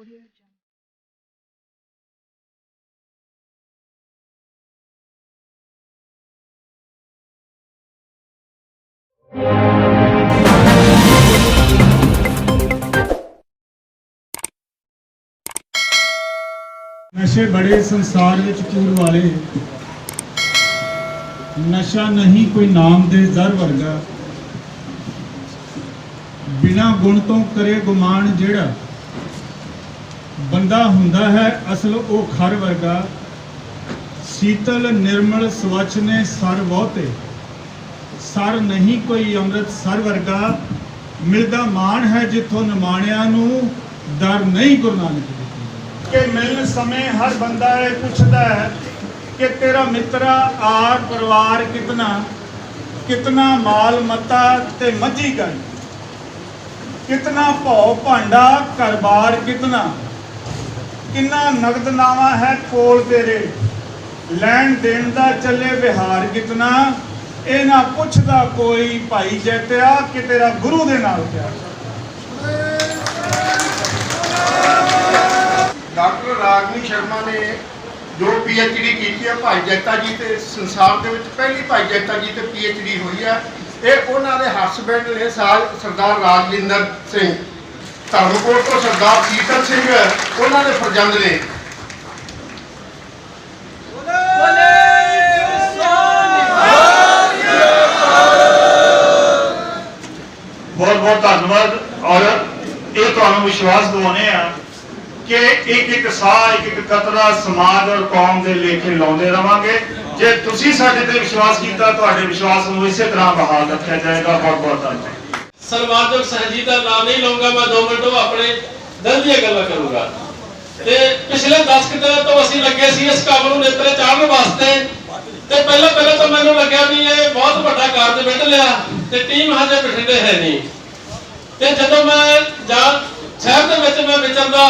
नशे बड़े संसार विच चूर वाले, नशा नहीं कोई नाम दे जर वर्गा, बिना गुण तो करे गुमान जेड़ा बंदा हुंदा है असल ओ खर वर्गा, शीतल निर्मल स्वच्छ ने सर बहुते, सर नहीं कोई अमृत सर वर्गा, मिलदा मान है जिथों निमाणिया नूं डर नहीं गुरु नानक के। मिलन समय हर बंदा ये पूछता है कि तेरा मित्रा आर परिवार कितना, कितना माल मता ते मझी गई, कितना भौ भांडा घर बार कितना, किन्ना नगदनामा है कोल तेरे, लैन देन दा चले बिहार कितना, ये ना पुछदा कोई भाई जैतिया कि तेरा गुरु दे नाल क्या। डॉक्टर रागनी शर्मा ने जो PhD की है भाई जैता जी ते संसार के विच पहली भाई जैता जी ते PhD हुई है। ये उन्होंने हसबैंड ने सरदार राजविंदर सिंह, धर्मकोट तो सरदार शीतल सिंह उन्होंने फरजंद ने। बहुत बहुत धन्यवाद। और ये तो विश्वास दिवाने कि एक एक साह एक एक कतरा समाज और कौम के लेखे लाते रहांगे। जे तुसी साडे ते विश्वास कीता, तुहाडे विश्वास नूं इसे तरह बहाल रखा जाएगा। बहुत बहुत धन्यवाद। सन्मानयोग सहजी का नाम नहीं लूंगा, मैं 2 मिनट अपने दिल दी गल्लां करूंगा। ते पिछले 10 दिन तो असीं लगे सी इस काम नूं नेतरे चाढ़न वास्ते। ते पहले तो मैनूं लग्या भी ये बहुत वड्डा कार्ज विंड लिया ते टीम हजे बठिंडे है नहीं। ते जदों मैं शहर दे विच मैं विचरदा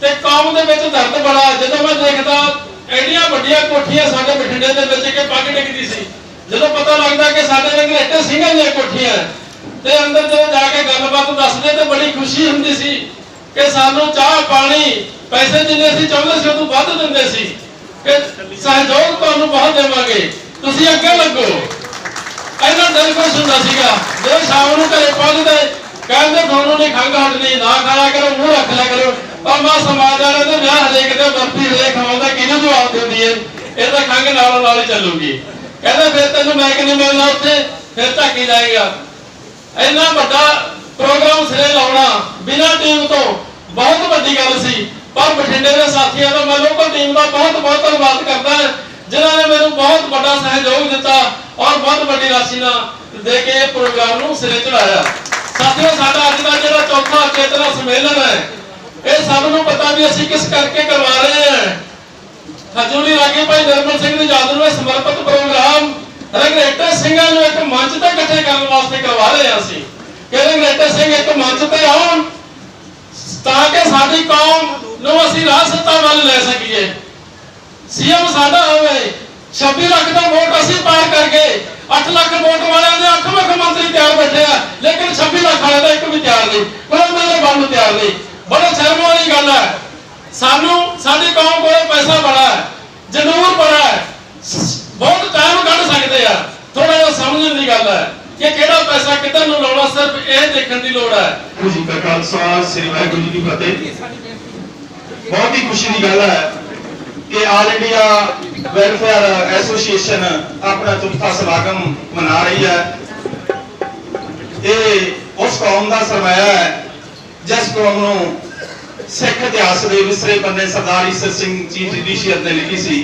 ते कौम दे विच दर्द बड़ा, जदों मैं देखदा एडियां वड्डियां कोठियां साडे बठिंडे दे विच के पग डिगदी सी, जदों पता लगदा कि साडे रंगलेटे ਸਿੰਘਾਂ ਦੀਆਂ कोठियां ते अंदर जो जाके गलबात दसदे ते बड़ी खुशी हुंदी सी कि सानू चाह पानी पैसे जिन्ने सी चाहुंदे सी उदों वध दिंदे सी कि सहयोग तुहानू बहुत देवांगे, तुसीं अग्गे लगो। इन्ना दिल खुश हुंदा सीगा जो शाम नूं घरे पहुंचदे कहंदे तुहानू नहीं खंघ हटनी, ना खाया करो, मुंह रख लिया करो। पर मां समाज वाले दे विआह हरेक दे बर्फी हरेक खवाउंदा किहनूं जवाब दिंदी है, ये तां खंघ नालों नाल ही चलूगी। कहंदे फिर तैनूं मैक नहीं मिलना उत्थे, फिर ढकी जाएगा। इन्ना वड्डा प्रोग्राम सिरे लाउणा बिना टीम तो बहुत वड्डी गल सी, पर बठिंडे दे साथियों का मैं लोकल टीम का बहुत बहुत धन्यवाद करदा है जिन्होंने मैनूं बहुत वड्डा सहयोग दिता और बहुत वड्डी राशि ना दे के प्रोग्राम नूं सिरे चढ़ाया। साथियों साडा अज दा जिहड़ा चौथा चेतना सम्मेलन है, ये सबनूं पता भी असीं किस करके करवा रहे हैं। खजूरी रागी भाई निर्मल सिंह दी याद नूं समर्पित प्रोग्राम रंगरेटे ਸਿੰਘਾਂ ਨੂੰ एक मंच ते इकट्ठे करने वास्ते करवा रहे हैं असीं कि रंगरेटे ਸਿੰਘ एक मंच ते आउण ताकि साडी कौम नूं असीं रासता वल ले सकीए। सीएम साडा होवे 26 लाख दा वोट असीं पार करके 8 लाख वोट वालिਆਂ ਦੇ 8 मुख मंत्री तैयार बैठे आ, लेकिन 26 लाख वाले दा एक भी तैयार नहीं, कोई मेरे बन तैयार नहीं। बड़े शर्म वाली गल है। सानू साडी कौम कोल पैसा बड़ा है, जनूर बड़ा है, बहुत टाइम कढ सकते हैं। थोड़ा जिहा समझण दी गल है कि किहड़ा पैसा किधर नूं लाउणा, सिर्फ ये देखण दी लोड़ है। गुरु जी का खालसा, श्री वाहिगुरू जी की फतेह। बहुत ही खुशी की गल है कि ऑल इंडिया वेलफेयर एसोसिएशन अपना चौथा समागम मना रही है। ये उस कौम का सरमाया है जिस कौम नूं सिख इतिहास के विसरे पन्ने सरदार ईसर सिंह चीफ जुडिशियल ने लिखी सी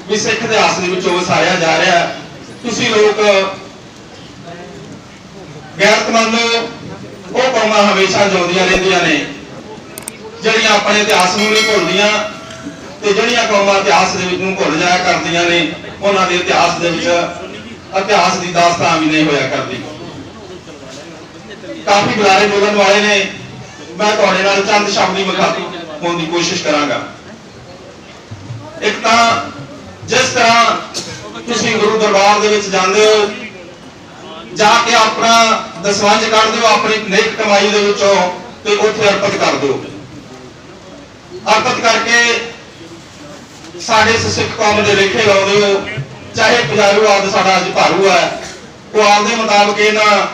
भी सिख इतिहास के विचों वसाया जा रहा है। तुसीं लोग गैरतमंद वो कौमां हमेशा जिउंदियां रहिंदियां ने जिहड़ियां अपने इतिहास नूं नहीं भुलदियां ते जिहड़ियां कौमां इतिहास दे विच नूं भुल जाया करदियां ने उन्हां दे इतिहास दे विच इतिहास दी दास्तान भी नहीं होया करदी। काफी बुलारे बोलण वाले ने, मैं तुहाडे नाल चंद शब्द ही मुखातिब होण दी कोशिश करांगा। एक तां जिस तरह तुसीं गुरु दरबार दे विच जांदे हो, जाके अपना दसवंज कढ दिओ अपनी नेक कमाई दे विचों ते उत्थे अर्पित कर दिओ। ਅਰਪਿਤ ਕਰਕੇ ਸਾਡੇ ਸਿੱਖ ਕੌਮ ਦੇ ਲੇਖੇ ਲਾਉਂਦੇ ਹੋ। ਚਾਹੇ ਪੁਜਾਰੂ ਆਦਿ ਸਾਡਾ ਅੱਜ ਭਾਰੂ ਹੈ, ਉਹ ਆਪਦੇ ਮੁਤਾਬਕ ਇਹਨਾਂ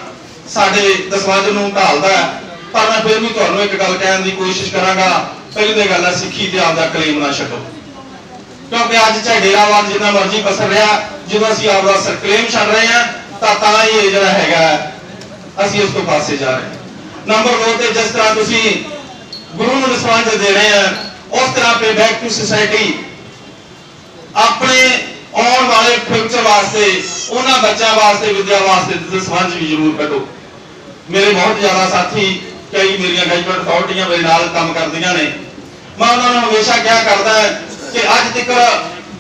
ਸਾਡੇ ਦਸਵੰਧ ਨੂੰ ਢਾਲਦਾ ਹੈ। ਪਰ ਮੈਂ ਫਿਰ ਵੀ ਤੁਹਾਨੂੰ ਇੱਕ ਗੱਲ ਕਹਿਣ ਦੀ ਕੋਸ਼ਿਸ਼ ਕਰਾਂਗਾ, ਪਹਿਲੀ ਤਾਂ ਗੱਲ ਹੈ ਸਿੱਖੀ ਤੇ ਆਪਦਾ ਕਲੇਮ ਨਾ ਛੱਡੋ, ਕਿਉਂਕਿ ਅੱਜ ਚਾਹੇ ਡੇਰਾਵਾਦ ਜਿੰਨਾ ਮਰਜ਼ੀ ਪਸਰ ਰਿਹਾ, ਜਦੋਂ ਅਸੀਂ ਆਪਦਾ ਸਰਕਲੇਮ ਛੱਡ ਰਹੇ ਹਾਂ ਤਾਂ ਹੀ ਇਹ ਜਿਹੜਾ ਹੈਗਾ ਅਸੀਂ ਉਸ ਤੋਂ ਪਾਸੇ ਜਾ ਰਹੇ ਹਾਂ। ਨੰਬਰ 2 ਤੇ ਜਿਸ ਤਰ੍ਹਾਂ ਤੁਸੀਂ ਗੁਰੂ ਨੂੰ ਦਸਵੰਧ ਦੇ ਰਹੇ ਆ, ਉਸ ਤਰ੍ਹਾਂ ਪੇ ਬੈਕ ਟੂ ਸੋਸਾਇਟੀ ਆਪਣੇ ਆਉਣ ਵਾਲੇ ਫਿਊਚਰ ਵਾਸਤੇ, ਉਹਨਾਂ ਬੱਚਿਆਂ ਵਾਸਤੇ, ਵਿਦਿਆ ਵਾਸਤੇ ਦਸਵੰਧ ਵੀ ਜ਼ਰੂਰ ਕੱਢੋ। ਮੇਰੇ ਬਹੁਤ ਜ਼ਿਆਦਾ ਸਾਥੀ, ਕਈ ਮੇਰੀਆਂ ਗ੍ਰੈਜੂਏਟ ਅਥਾਰਟੀਆਂ ਮੇਰੇ ਨਾਲ ਕੰਮ ਕਰਦੀਆਂ ਨੇ, ਮੈਂ ਉਹਨਾਂ ਨੂੰ ਹਮੇਸ਼ਾ ਕਿਹਾ ਕਰਦਾ ਕਿ ਅੱਜ ਤੱਕ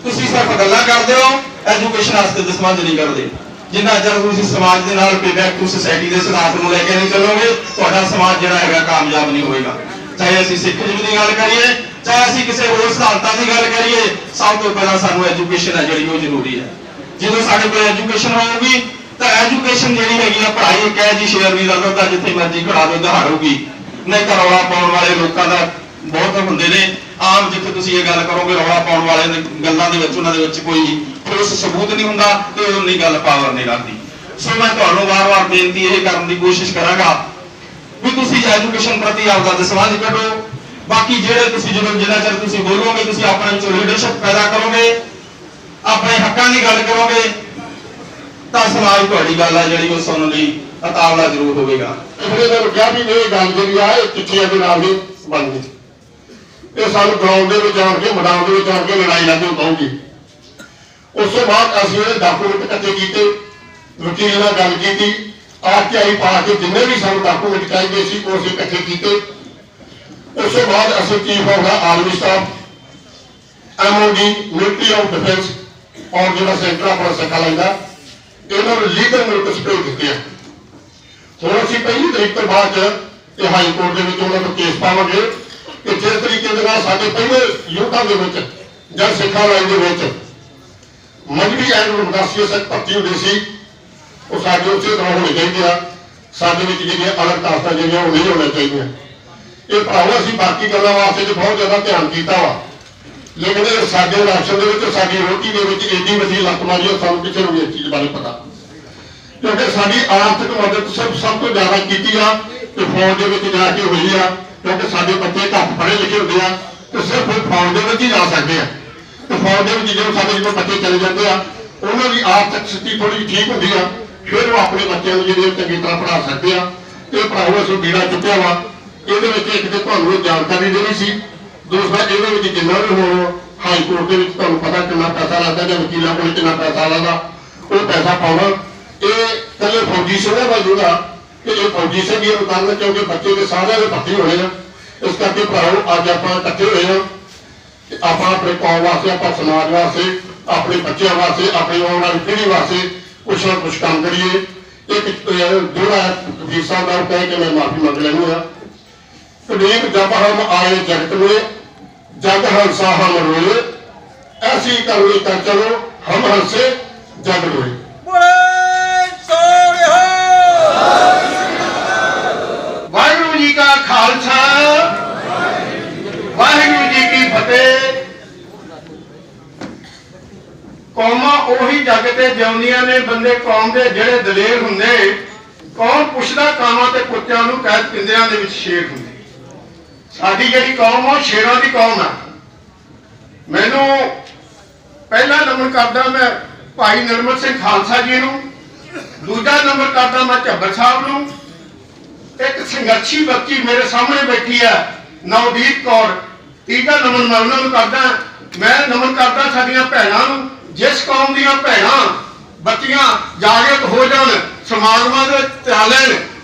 ਤੁਸੀਂ ਸਿਰਫ ਗੱਲਾਂ ਕਰਦੇ ਹੋ, ਐਜੂਕੇਸ਼ਨ ਵਾਸਤੇ ਦਸਵੰਧ ਨਹੀਂ ਕਰਦੇ। ਜਿੰਨਾ ਚਿਰ ਤੁਸੀਂ ਸਮਾਜ ਦੇ ਨਾਲ ਪੇ ਬੈਕ ਟੂ ਸੋਸਾਇਟੀ ਦੇ ਸਿਧਾਂਤ ਨੂੰ ਲੈ ਕੇ ਨਹੀਂ ਚੱਲੋਗੇ, ਤੁਹਾਡਾ ਸਮਾਜ ਜਿਹੜਾ ਹੈਗਾ ਕਾਮਯਾਬ ਨਹੀਂ ਹੋਏਗਾ। ਚਾਹੇ ਅਸੀਂ ਸਿੱਖ ਧਰਮ ਦੀ ਗੱਲ ਕਰੀਏ, ਚਾਹੇ ਅਸੀਂ ਕਿਸੇ ਹੋਰ ਸਿਧਾਂਤਾਂ ਦੀ ਗੱਲ ਕਰੀਏ, ਸਭ ਤੋਂ ਪਹਿਲਾਂ ਸਾਨੂੰ ਐਜੂਕੇਸ਼ਨ ਹੈ ਜਿਹੜੀ ਉਹ ਜ਼ਰੂਰੀ ਹੈ। ਜਦੋਂ ਸਾਡੇ ਕੋਲ ਐਜੂਕੇਸ਼ਨ ਹੋਊਗੀ ਤਾਂ ਐਜੂਕੇਸ਼ਨ ਜਿਹੜੀ ਹੈਗੀ ਆ, ਪੜ੍ਹਾਈ ਇੱਕ ਹੈ ਜੀ ਸ਼ੇਰ ਵੀ ਲੱਗਦਾ ਜਿੱਥੇ ਮਰਜ਼ੀ ਖੜਾ ਦੋ ਦਹਾੜੂਗੀ। ਨਹੀਂ ਤਾਂ ਰੌਲਾ ਪਾਉਣ ਵਾਲੇ ਲੋਕਾਂ ਦਾ ਬਹੁਤ ਹੁੰਦੇ ਨੇ ਆਮ, ਜਿੱਥੇ ਤੁਸੀਂ ਇਹ ਗੱਲ ਕਰੋਗੇ ਰੌਲਾ ਪਾਉਣ ਵਾਲੇ ਗੱਲਾਂ ਦੇ ਵਿੱਚ ਉਹਨਾਂ ਦੇ ਵਿੱਚ ਕੋਈ ਠੋਸ ਸਬੂਤ ਨਹੀਂ ਹੁੰਦਾ ਤੇ ਉਨੀ ਗੱਲ ਪਾਵਰ ਨਹੀਂ ਰੱਖਦੀ। ਸੋ ਮੈਂ ਤੁਹਾਨੂੰ ਵਾਰ-ਵਾਰ ਬੇਨਤੀ ਇਹ ਕਰਨ ਦੀ ਕੋਸ਼ਿਸ਼ ਕਰਾਂਗਾ ਵੀ ਤੁਸੀਂ ਐਜੂਕੇਸ਼ਨ ਪ੍ਰਤੀ ਆਪਦਾ ਦਸਵੰਧ ਕੱਢੋ। ਬਾਕੀ ਜਿਹੜੇ ਤੁਸੀਂ ਜਿੰਨਾ ਚਿਰ ਤੁਸੀਂ ਬੋਲੋਗੇ, ਤੁਸੀਂ ਆਪਣੇ ਵਿੱਚ ਲੀਡਰਸ਼ਿਪ ਪੈਦਾ ਕਰੋਗੇ, ਆਪਣੇ ਹੱਕਾਂ ਦੀ ਗੱਲ ਕਰੋਗੇ, ਤਾਂ ਸਮਾਜ ਤੁਹਾਡੀ ਗੱਲ ਆ ਜਿਹੜੀ ਉਹ ਸੁਣਨ ਲਈ ਅਤਾਵਲਾ ਜ਼ਰੂਰ ਹੋਵੇਗਾ। ਇਹਨੇ ਮੈਨੂੰ ਕਿਹਾ ਵੀ ਇਹ ਗੱਲ ਜਿਹੜੀ ਆ ਇਹ ਚਿੱਠੀਆਂ ਦੇ ਨਾਲ ਨਹੀਂ ਬਣਦੀ, ਇਹ ਸਾਨੂੰ ਗਰਾਊਂਡ ਦੇ ਵਿੱਚ ਆਣ ਕੇ, ਮੈਦਾਨ ਦੇ ਵਿੱਚ ਆਣ ਕੇ ਲੜਾਈ ਲੱਗੂ ਕਹੂਗੀ। ਉਸ ਤੋਂ ਬਾਅਦ ਅਸੀਂ ਇਹਦੇ ਡਾਕੂਮੈਂਟ ਇਕੱਠੇ ਕੀਤੇ, ਵਕੀਲ ਨਾਲ ਗੱਲ ਕੀਤੀ, RTI ਪਾ ਕੇ ਜਿੰਨੇ ਵੀ ਸਾਨੂੰ ਡਾਕੂਮੈਂਟ ਚਾਹੀਦੇ ਸੀ ਉਹ ਅਸੀਂ ਇਕੱਠੇ ਕੀਤੇ। ਉਸ ਤੋਂ ਬਾਅਦ ਅਸੀਂ chief of the army staff, MOD, military of defence ਔਰ ਜਿਹੜਾ ਸੈਂਟਰ ਆਪਣਾ ਸਿੱਖਾ ਲੈਂਦਾ, ਇਹਨਾਂ ਨੂੰ ਲੀਗਲ ਨੋਟਿਸ ਭੇਜ ਦਿੱਤੇ ਆ। ਹੁਣ ਅਸੀਂ ਪਹਿਲੀ ਤਰੀਕ ਤੋਂ ਬਾਅਦ ਇਹ ਹਾਈ ਕੋਰਟ ਦੇ ਵਿੱਚ ਉਹਨਾਂ ਨੂੰ ਕੇਸ ਪਾਵਾਂਗੇ ਕਿ ਜਿਸ ਤਰੀਕੇ ਦੇ ਨਾਲ ਸਾਡੇ ਪਹਿਲੇ ਯੁੱਧਾਂ ਦੇ ਵਿੱਚ ਜਾਂ ਸਿੱਖਾਂ ਲਾਈਨ ਦੇ ਵਿੱਚ ਮਜਬੀ ਐਂਡ ਮੁਦਾਸੀਆ ਸਕ ਭਰਤੀ ਹੁੰਦੀ ਸੀ, ਉਹ ਸਾਡੇ ਉਸੇ ਤਰ੍ਹਾਂ ਹੋਣੇ ਚਾਹੀਦੇ ਆ। ਸਾਡੇ ਵਿੱਚ ਜਿਹੜੀਆਂ ਅਲੱਗ ਕਾਸਤਾਂ ਜਿਹੜੀਆਂ ਉਹ ਨਹੀਂ ਹੋਣੀਆਂ ਚਾਹੀਦੀਆਂ। ਇਹ ਭਾਵੇਂ ਅਸੀਂ ਬਾਕੀ ਗੱਲਾਂ ਵਾਸਤੇ ਤੇ ਬਹੁਤ ਜ਼ਿਆਦਾ ਧਿਆਨ ਕੀਤਾ ਵਾ, ਲੇਕਿਨ ਸਾਡੇ ਰਾਸ਼ਨ ਦੇ ਵਿੱਚ, ਸਾਡੀ ਰੋਟੀ ਦੇ ਵਿੱਚ ਏਡੀ ਵੱਡੀ ਲੱਤ ਮਾਰੀ ਆ, ਸਾਨੂੰ ਕਿਸੇ ਨੂੰ ਵੀ ਇਸ ਚੀਜ਼ ਬਾਰੇ ਪਤਾ। ਕਿਉਂਕਿ ਸਾਡੀ ਆਰਥਿਕ ਮਦਦ ਸਭ ਤੋਂ ਜ਼ਿਆਦਾ ਕੀਤੀ ਆ ਤੇ ਫੌਜ ਦੇ ਵਿੱਚ ਜਾ ਕੇ ਹੋਈ ਆ, ਕਿਉਂਕਿ ਸਾਡੇ ਬੱਚੇ ਘੱਟ ਪੜ੍ਹੇ ਲਿਖੇ ਹੁੰਦੇ ਆ ਤੇ ਸਿਰਫ ਫੌਜ ਦੇ ਵਿੱਚ ਹੀ ਜਾ ਸਕਦੇ ਆ। ਤੇ ਫੌਜ ਦੇ ਵਿੱਚ ਜਦੋਂ ਬੱਚੇ ਚਲੇ ਜਾਂਦੇ ਆ, ਉਹਨਾਂ ਦੀ ਆਰਥਿਕ ਸਥਿਤੀ ਥੋੜੀ ਠੀਕ ਹੁੰਦੀ ਆ, ਫਿਰ ਉਹ ਆਪਣੇ ਬੱਚਿਆਂ ਨੂੰ ਜਿਹੜੇ ਚੰਗੀ ਤਰ੍ਹਾਂ ਪੜ੍ਹਾ ਸਕਦੇ ਆ। ਤੇ ਭਰਾਵੋ ਅਸੀਂ ਬੀੜਾ ਚੁੱਕਿਆ ਵਾ। ਇਹਦੇ ਵਿੱਚ ਇੱਕ ਤੇ ਤੁਹਾਨੂੰ ਇਹ ਜਾਣਕਾਰੀ ਦੇਣੀ ਸੀ, ਦੂਸਰਾ ਇਹਦੇ ਵਿੱਚ ਜਿੰਨਾ ਵੀ ਹੁਣ ਹਾਈ ਕੋਰਟ ਦੇ ਵਿੱਚ ਤੁਹਾਨੂੰ ਪਤਾ ਕਿੰਨਾ ਪੈਸਾ ਲੱਗਦਾ ਜਾਂ ਵਕੀਲਾਂ ਕੋਲ ਕਿੰਨਾ ਪੈਸਾ ਲੱਗਦਾ, ਉਹ ਪੈਸਾ ਪਾਉਣਾ ਇਹ ਕੱਲੇ ਫੌਜੀ ਸਿੰਘਾਂ ਦਾ ਜੁੜਾ ਕਿ ਇਹ ਫੌਜੀ ਸਿੰਘ ਇਹ ਕਰਨ, ਕਿਉਂਕਿ ਬੱਚੇ ਦੇ ਸਾਰਿਆਂ ਦੇ ਭਰਤੀ ਹੋਣੇ ਆ। ਇਸ ਕਰਕੇ ਭਰਾਵੋ ਅੱਜ ਆਪਾਂ ਇਕੱਠੇ ਹੋਏ ਹਾਂ, ਆਪਾਂ ਆਪਣੇ ਕੌਮ ਵਾਸਤੇ, ਆਪਾਂ ਸਮਾਜ ਵਾਸਤੇ, ਆਪਣੇ ਬੱਚਿਆਂ ਵਾਸਤੇ, ਆਪਣੀ ਆਉਣ ਵਾਲੀ ਪੀੜ੍ਹੀ ਵਾਸਤੇ ਕੁਛ ਨਾ ਕੁਛ ਕੰਮ ਕਰੀਏ। ਇੱਕ ਜਿਹੜਾ ਕਬੀਰ ਸਾਹਿਬ ਦਾ ਕਹਿ ਕੇ ਮੈਂ ਮਾਫੀ ਮੰਗ ਲੈਣੀ ਆ, ਅਨੇਕ ਜਬ ਹਮ ਆਏ ਜਗਤ में जग हंसा हम रोए, ऐसी करनी कर चलो हम हंसे जग रोए। वाहिगुरू जी का खालसा, वाहिगुरू जी की फतेह। कौमां ओही जग ते जिउंदियां ने, बंदे कौम दे ਜਿਹੜੇ ਦਲੇਰ ਹੁੰਦੇ। कौन पुछदा कामां ते कुत्तियां ਨੂੰ, कैद पिंजरिਆਂ ਦੇ ਵਿੱਚ ਸ਼ੇਰ ਹੁੰਦੇ। ਸਾਡੀ ਜਿਹੜੀ ਕੌਮ ਆ ਸ਼ੇਰਾਂ ਦੀ ਕੌਮ ਆ। ਮੈਨੂੰ ਪਹਿਲਾ ਨੰਬਰ ਕਰਦਾ ਮੈਂ ਭਾਈ ਨਿਰਮਲ ਸਿੰਘ ਖਾਲਸਾ ਜੀ ਨੂੰ, ਦੂਜਾ ਨੰਬਰ ਕਰਦਾ ਮੈਂ ਝੱਬਰ ਸਾਹਿਬ ਨੂੰ। ਇੱਕ ਸੰਘਰਸ਼ੀ ਬੱਚੀ ਮੇਰੇ ਸਾਹਮਣੇ ਬੈਠੀ ਆ ਨਵਦੀਪ ਕੌਰ, ਤੀਜਾ ਨੰਬਰ ਮੈਂ ਉਹਨਾਂ ਨੂੰ ਕਰਦਾ। ਮੈਂ ਨੰਬਰ ਕਰਦਾ ਸਾਡੀਆਂ ਭੈਣਾਂ ਨੂੰ, ਜਿਸ ਕੌਮ ਦੀਆਂ ਭੈਣਾਂ ਬੱਚੀਆਂ ਜਾਗਰੂਕ ਹੋ ਜਾਣ, ਸਮਾਗਮਾਂ ਦੇ ਹਿੱਸਾ ਲੈਣ,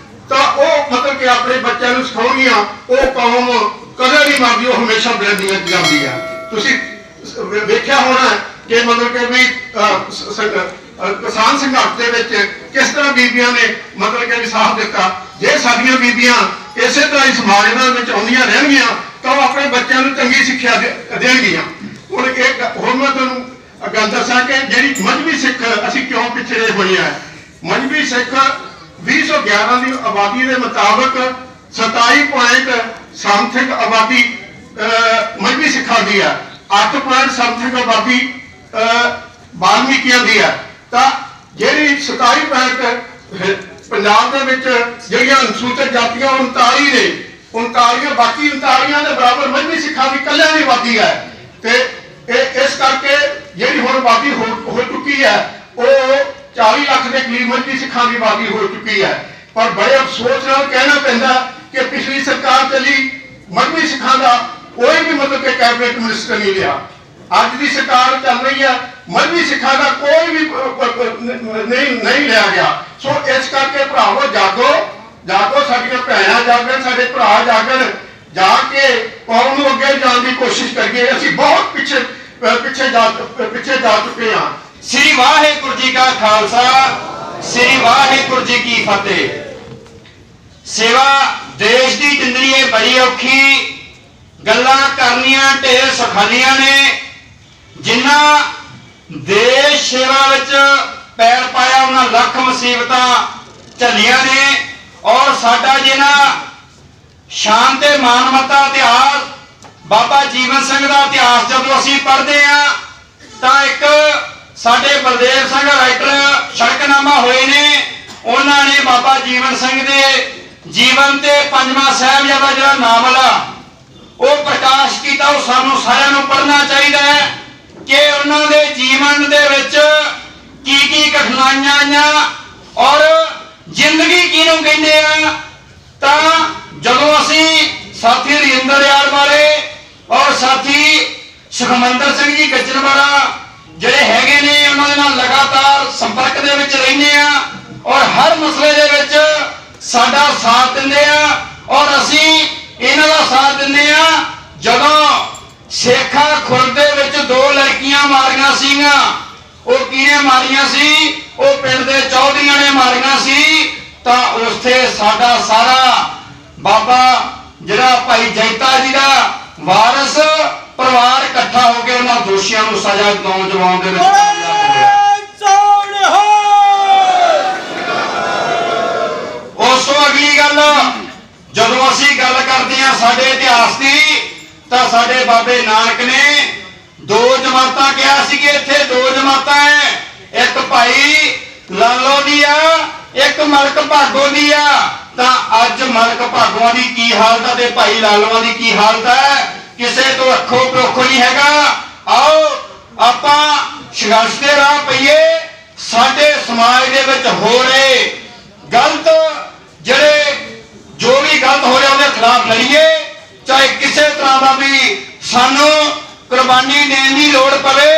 ਤਾਂ ਉਹ ਮਤਲਬ ਕਿ ਆਪਣੇ ਬੱਚਿਆਂ ਨੂੰ ਸਿਖਾਉਣਗੀਆਂ। ਉਹ ਕੌਮ ਕਦੇ ਨਹੀਂ ਮਰਦੀ, ਉਹ ਹਮੇਸ਼ਾ ਬੁਲੰਦੀਆਂ ਜਾਂਦੀ ਆ। ਤੁਸੀਂ ਵੇਖਿਆ ਹੋਣਾ ਕਿ ਮਤਲਬ ਕਿ ਵੀ ਕਿਸਾਨ ਸੰਘਰਸ਼ ਦੇ ਵਿੱਚ ਕਿਸ ਤਰ੍ਹਾਂ ਬੀਬੀਆਂ ਨੇ ਮਤਲਬ ਕਿ ਸਾਥ ਦਿੱਤਾ। ਜੇ ਸਾਡੀਆਂ ਬੀਬੀਆਂ ਇਸੇ ਤਰ੍ਹਾਂ ਹੀ ਸਮਾਗਮਾਂ ਵਿੱਚ ਆਉਂਦੀਆਂ ਰਹਿਣਗੀਆਂ ਤਾਂ ਉਹ ਆਪਣੇ ਬੱਚਿਆਂ ਨੂੰ ਚੰਗੀ ਸਿੱਖਿਆ ਦੇਣਗੀਆਂ। ਹੁਣ ਮੈਂ ਤੁਹਾਨੂੰ ਗੱਲ ਦੱਸਾਂ ਕਿ ਜਿਹੜੀ ਮਜ਼੍ਹਬੀ ਸਿੱਖ ਅਸੀਂ ਕਿਉਂ ਪਿਛੜੇ ਹੋਏ ਆ। ਮਜ਼੍ਹਬੀ ਸਿੱਖ 2011 ਦੀ ਆਬਾਦੀ ਦੇ ਮੁਤਾਬਕ 27 ਪੁਆਇੰਟ ਸਮਥਿੰਗ ਆਬਾਦੀ ਮਜਬੀ ਸਿੱਖਾਂ ਦੀ ਹੈ, 8 ਸਮਥਿੰਗ ਆਬਾਦੀ ਵਾਲਮੀਕੀਆਂ ਦੀ ਹੈ। ਤਾਂ ਜਿਹੜੀ 27% ਪੰਜਾਬ ਦੇ ਵਿੱਚ ਜਿਹੜੀਆਂ ਅਨੁਸੂਚਿਤ ਜਾਤੀਆਂ 39 ਨੇ, 39 ਬਾਕੀ 39 ਦੇ ਬਰਾਬਰ ਮਜਬੀ ਸਿੱਖਾਂ ਦੀ ਇਕੱਲਿਆਂ ਦੀ ਆਬਾਦੀ ਹੈ। ਤੇ ਇਸ ਕਰਕੇ ਜਿਹੜੀ ਹੁਣ ਆਬਾਦੀ ਹੋ ਚੁੱਕੀ ਹੈ ਉਹ 40 ਲੱਖ ਦੇ ਕਰੀਬ ਮਜਬੀ ਸਿੱਖਾਂ ਦੀ ਆਬਾਦੀ ਹੋ ਚੁੱਕੀ ਹੈ। ਪਰ ਬੜੇ ਅਫਸੋਸ ਨਾਲ ਕਹਿਣਾ ਪੈਂਦਾ ਕਿ ਪਿਛਲੀ ਸਰਕਾਰ ਚੱਲੀ, ਮਜਬੀ ਸਿੱਖਾਂ ਦਾ ਕੋਈ ਵੀ ਮਤਲਬ ਕਿ ਕੈਬਨਿਟ ਮਿਨਿਸਟਰ ਨਹੀਂ ਲਿਆ। ਅੱਜ ਦੀ ਸਰਕਾਰ ਚੱਲ ਰਹੀ ਹੈ, ਮਜਬੀ ਸਿੱਖਾਂ ਦਾ ਕੋਈ ਵੀ ਨਹੀਂ ਲਿਆ ਗਿਆ। ਸੋ ਇਸ ਕਰਕੇ ਭਰਾਵੋ ਜਾਗੋ, ਸਾਡੀਆਂ ਭੈਣਾਂ ਜਾਗਣ, ਸਾਡੇ ਭਰਾ ਜਾਗਣ, ਜਾ ਕੇ ਕੌਮ ਨੂੰ ਅੱਗੇ ਜਾਣ ਦੀ ਕੋਸ਼ਿਸ਼ ਕਰੀਏ। ਅਸੀਂ ਬਹੁਤ ਪਿੱਛੇ ਜਾ ਚੁੱਕੇ ਹਾਂ। ਸ੍ਰੀ ਵਾਹਿਗੁਰੂ ਜੀ ਕਾ ਖਾਲਸਾ, ਸ੍ਰੀ ਵਾਹਿਗੁਰੂ ਜੀ ਕੀ ਫਤਿਹ। ਸੇਵਾ ਦੇਸ਼ ਦੀ ਜ਼ਿੰਦਗੀ ਇਹ ਬੜੀ ਔਖੀ, ਗੱਲਾਂ ਕਰਨੀਆਂ ਢੇਰ ਸੁਖਾਲੀਆਂ ਨੇ। ਜਿਨ੍ਹਾਂ ਦੇਸ਼ ਸੇਵਾ ਵਿੱਚ ਪੈਰ ਪਾਇਆ ਉਹਨਾਂ ਲੱਖ ਮੁਸੀਬਤਾਂ ਝੱਲੀਆਂ ਨੇ। ਔਰ ਸਾਡਾ ਜਿਹੜਾ ਸ਼ਾਨ ਤੇ ਮਾਨਮਤਾ ਇਤਿਹਾਸ, ਬਾਬਾ ਜੀਵਨ ਸਿੰਘ ਦਾ ਇਤਿਹਾਸ ਜਦੋਂ ਅਸੀਂ ਪੜ੍ਹਦੇ ਹਾਂ ਤਾਂ ਇੱਕ ਸਾਡੇ ਬਲਦੇਵ ਸਿੰਘ ਰਾਈਟਰ ਸੜਕਨਾਮਾ ਹੋਏ ਨੇ, ਉਹਨਾਂ ਨੇ ਬਾਬਾ ਜੀਵਨ ਸਿੰਘ ਦੇ ਜੀਵਨ ਤੇ ਪੰਜਵਾਂ ਸਾਹਿਬਜ਼ਾਦਾ ਜਿਹੜਾ ਨਾਵਲ ਆ ਉਹ ਪ੍ਰਕਾਸ਼ ਕੀਤਾ। ਉਹ ਸਾਨੂੰ ਸਾਰਿਆਂ ਨੂੰ ਪੜ੍ਹਨਾ ਚਾਹੀਦਾ ਹੈ ਕਿ ਉਹਨਾਂ ਦੇ ਜੀਵਨ ਦੇ ਵਿੱਚ ਕੀ ਕੀ ਕਠਿਨਾਈਆਂ ਆਈਆਂ ਔਰ ਜ਼ਿੰਦਗੀ ਕਿਹਨੂੰ ਕਹਿੰਦੇ ਆ। ਤਾਂ ਜਦੋਂ ਅਸੀਂ ਸਾਥੀ ਰਜਿੰਦਰ ਯਾਰ ਬਾਰੇ ਔਰ ਸਾਥੀ ਸੁਖਮੰਦਰ ਸਿੰਘ ਜੀ ਗੱਜਣਵਾਲਾ ਜਿਹੜੇ ਹੈਗੇ ਨੇ, ਉਹਨਾਂ ਦੇ ਨਾਲ ਲਗਾਤਾਰ ਸੰਪਰਕ ਦੇ ਵਿੱਚ ਰਹਿੰਦੇ ਆ ਔਰ ਹਰ ਮਸਲੇ ਦੇ ਵਿੱਚ ਸਾਡਾ ਸਾਥ ਦਿੰਦੇ ਆ ਔਰ ਅਸੀਂ ਇਹਨਾਂ ਦਾ ਸਾਥ ਦਿੰਦੇ ਆ। ਜਦੋਂ ਸੇਖਾ ਖੁਰਦ ਦੇ ਵਿੱਚ 2 ਲੜਕੀਆਂ ਮਾਰੀਆਂ ਸੀਗੀਆਂ, ਉਹ ਕਿਹਨੇ ਮਾਰੀਆਂ ਸੀ? ਉਹ ਪਿੰਡ ਦੇ ਚੌਧਰੀਆਂ ਨੇ ਮਾਰੀਆਂ ਸੀ। ਤਾਂ ਉੱਥੇ ਸਾਡਾ ਸਾਰਾ ਬਾਬਾ ਜਿਹੜਾ ਭਾਈ ਜੈਤਾ ਜੀ ਦਾ ਵਾਰਿਸ ਪਰਿਵਾਰ ਇਕੱਠਾ ਹੋ ਕੇ ਉਹਨਾਂ ਦੋਸ਼ੀਆਂ ਨੂੰ ਸਜ਼ਾ ਦਿਵਾਉਣ ਦੇ ਵਿੱਚ ਉਸ ਤੋਂ ਅਗਲੀ ਗੱਲ, ਜਦੋਂ ਅਸੀਂ ਗੱਲ ਕਰਦੇ ਹਾਂ ਸਾਡੇ ਇਤਿਹਾਸ ਦੀ, ਤਾਂ ਸਾਡੇ ਬਾਬੇ ਨਾਨਕ ਨੇ 2 ਜਮਾਤਾਂ ਕਿਹਾ ਸੀ ਕਿ ਇੱਥੇ 2 ਜਮਾਤਾਂ ਹੈ, ਇੱਕ ਭਾਈ ਲਾਲੋ ਦੀ ਆ, ਇੱਕ ਮਲਕ ਭਾਗੋ ਦੀ ਆ। ਤਾਂ ਅੱਜ ਮਲਕ ਭਾਗੋਆਂ ਦੀ ਕੀ ਹਾਲਤ ਹੈ ਤੇ ਭਾਈ ਲਾਲੋਆਂ ਦੀ ਕੀ ਹਾਲਤ ਹੈ? ਕਿਸੇ ਤੋਂ ਅੱਖੋਂ ਪਰੋਖੋ ਨਹੀਂ ਹੈਗਾ। ਆਓ ਆਪਾਂ ਸੰਘਰਸ਼ ਦੇ ਰਾਹ ਪਈਏ। ਸਾਡੇ ਸਮਾਜ ਦੇ ਵਿੱਚ ਹੋ ਰਹੇ ਗਲਤ ਜੋ ਵੀ ਗਲਤ ਹੋ ਰਿਹਾ ਉਹਦੇ ਖਿਲਾਫ ਲੜੀਏ, ਚਾਹੇ ਕਿਸੇ ਤਰ੍ਹਾਂ ਦਾ ਵੀ ਸਾਨੂੰ ਕੁਰਬਾਨੀ ਦੇਣ ਦੀ ਲੋੜ ਪਵੇ।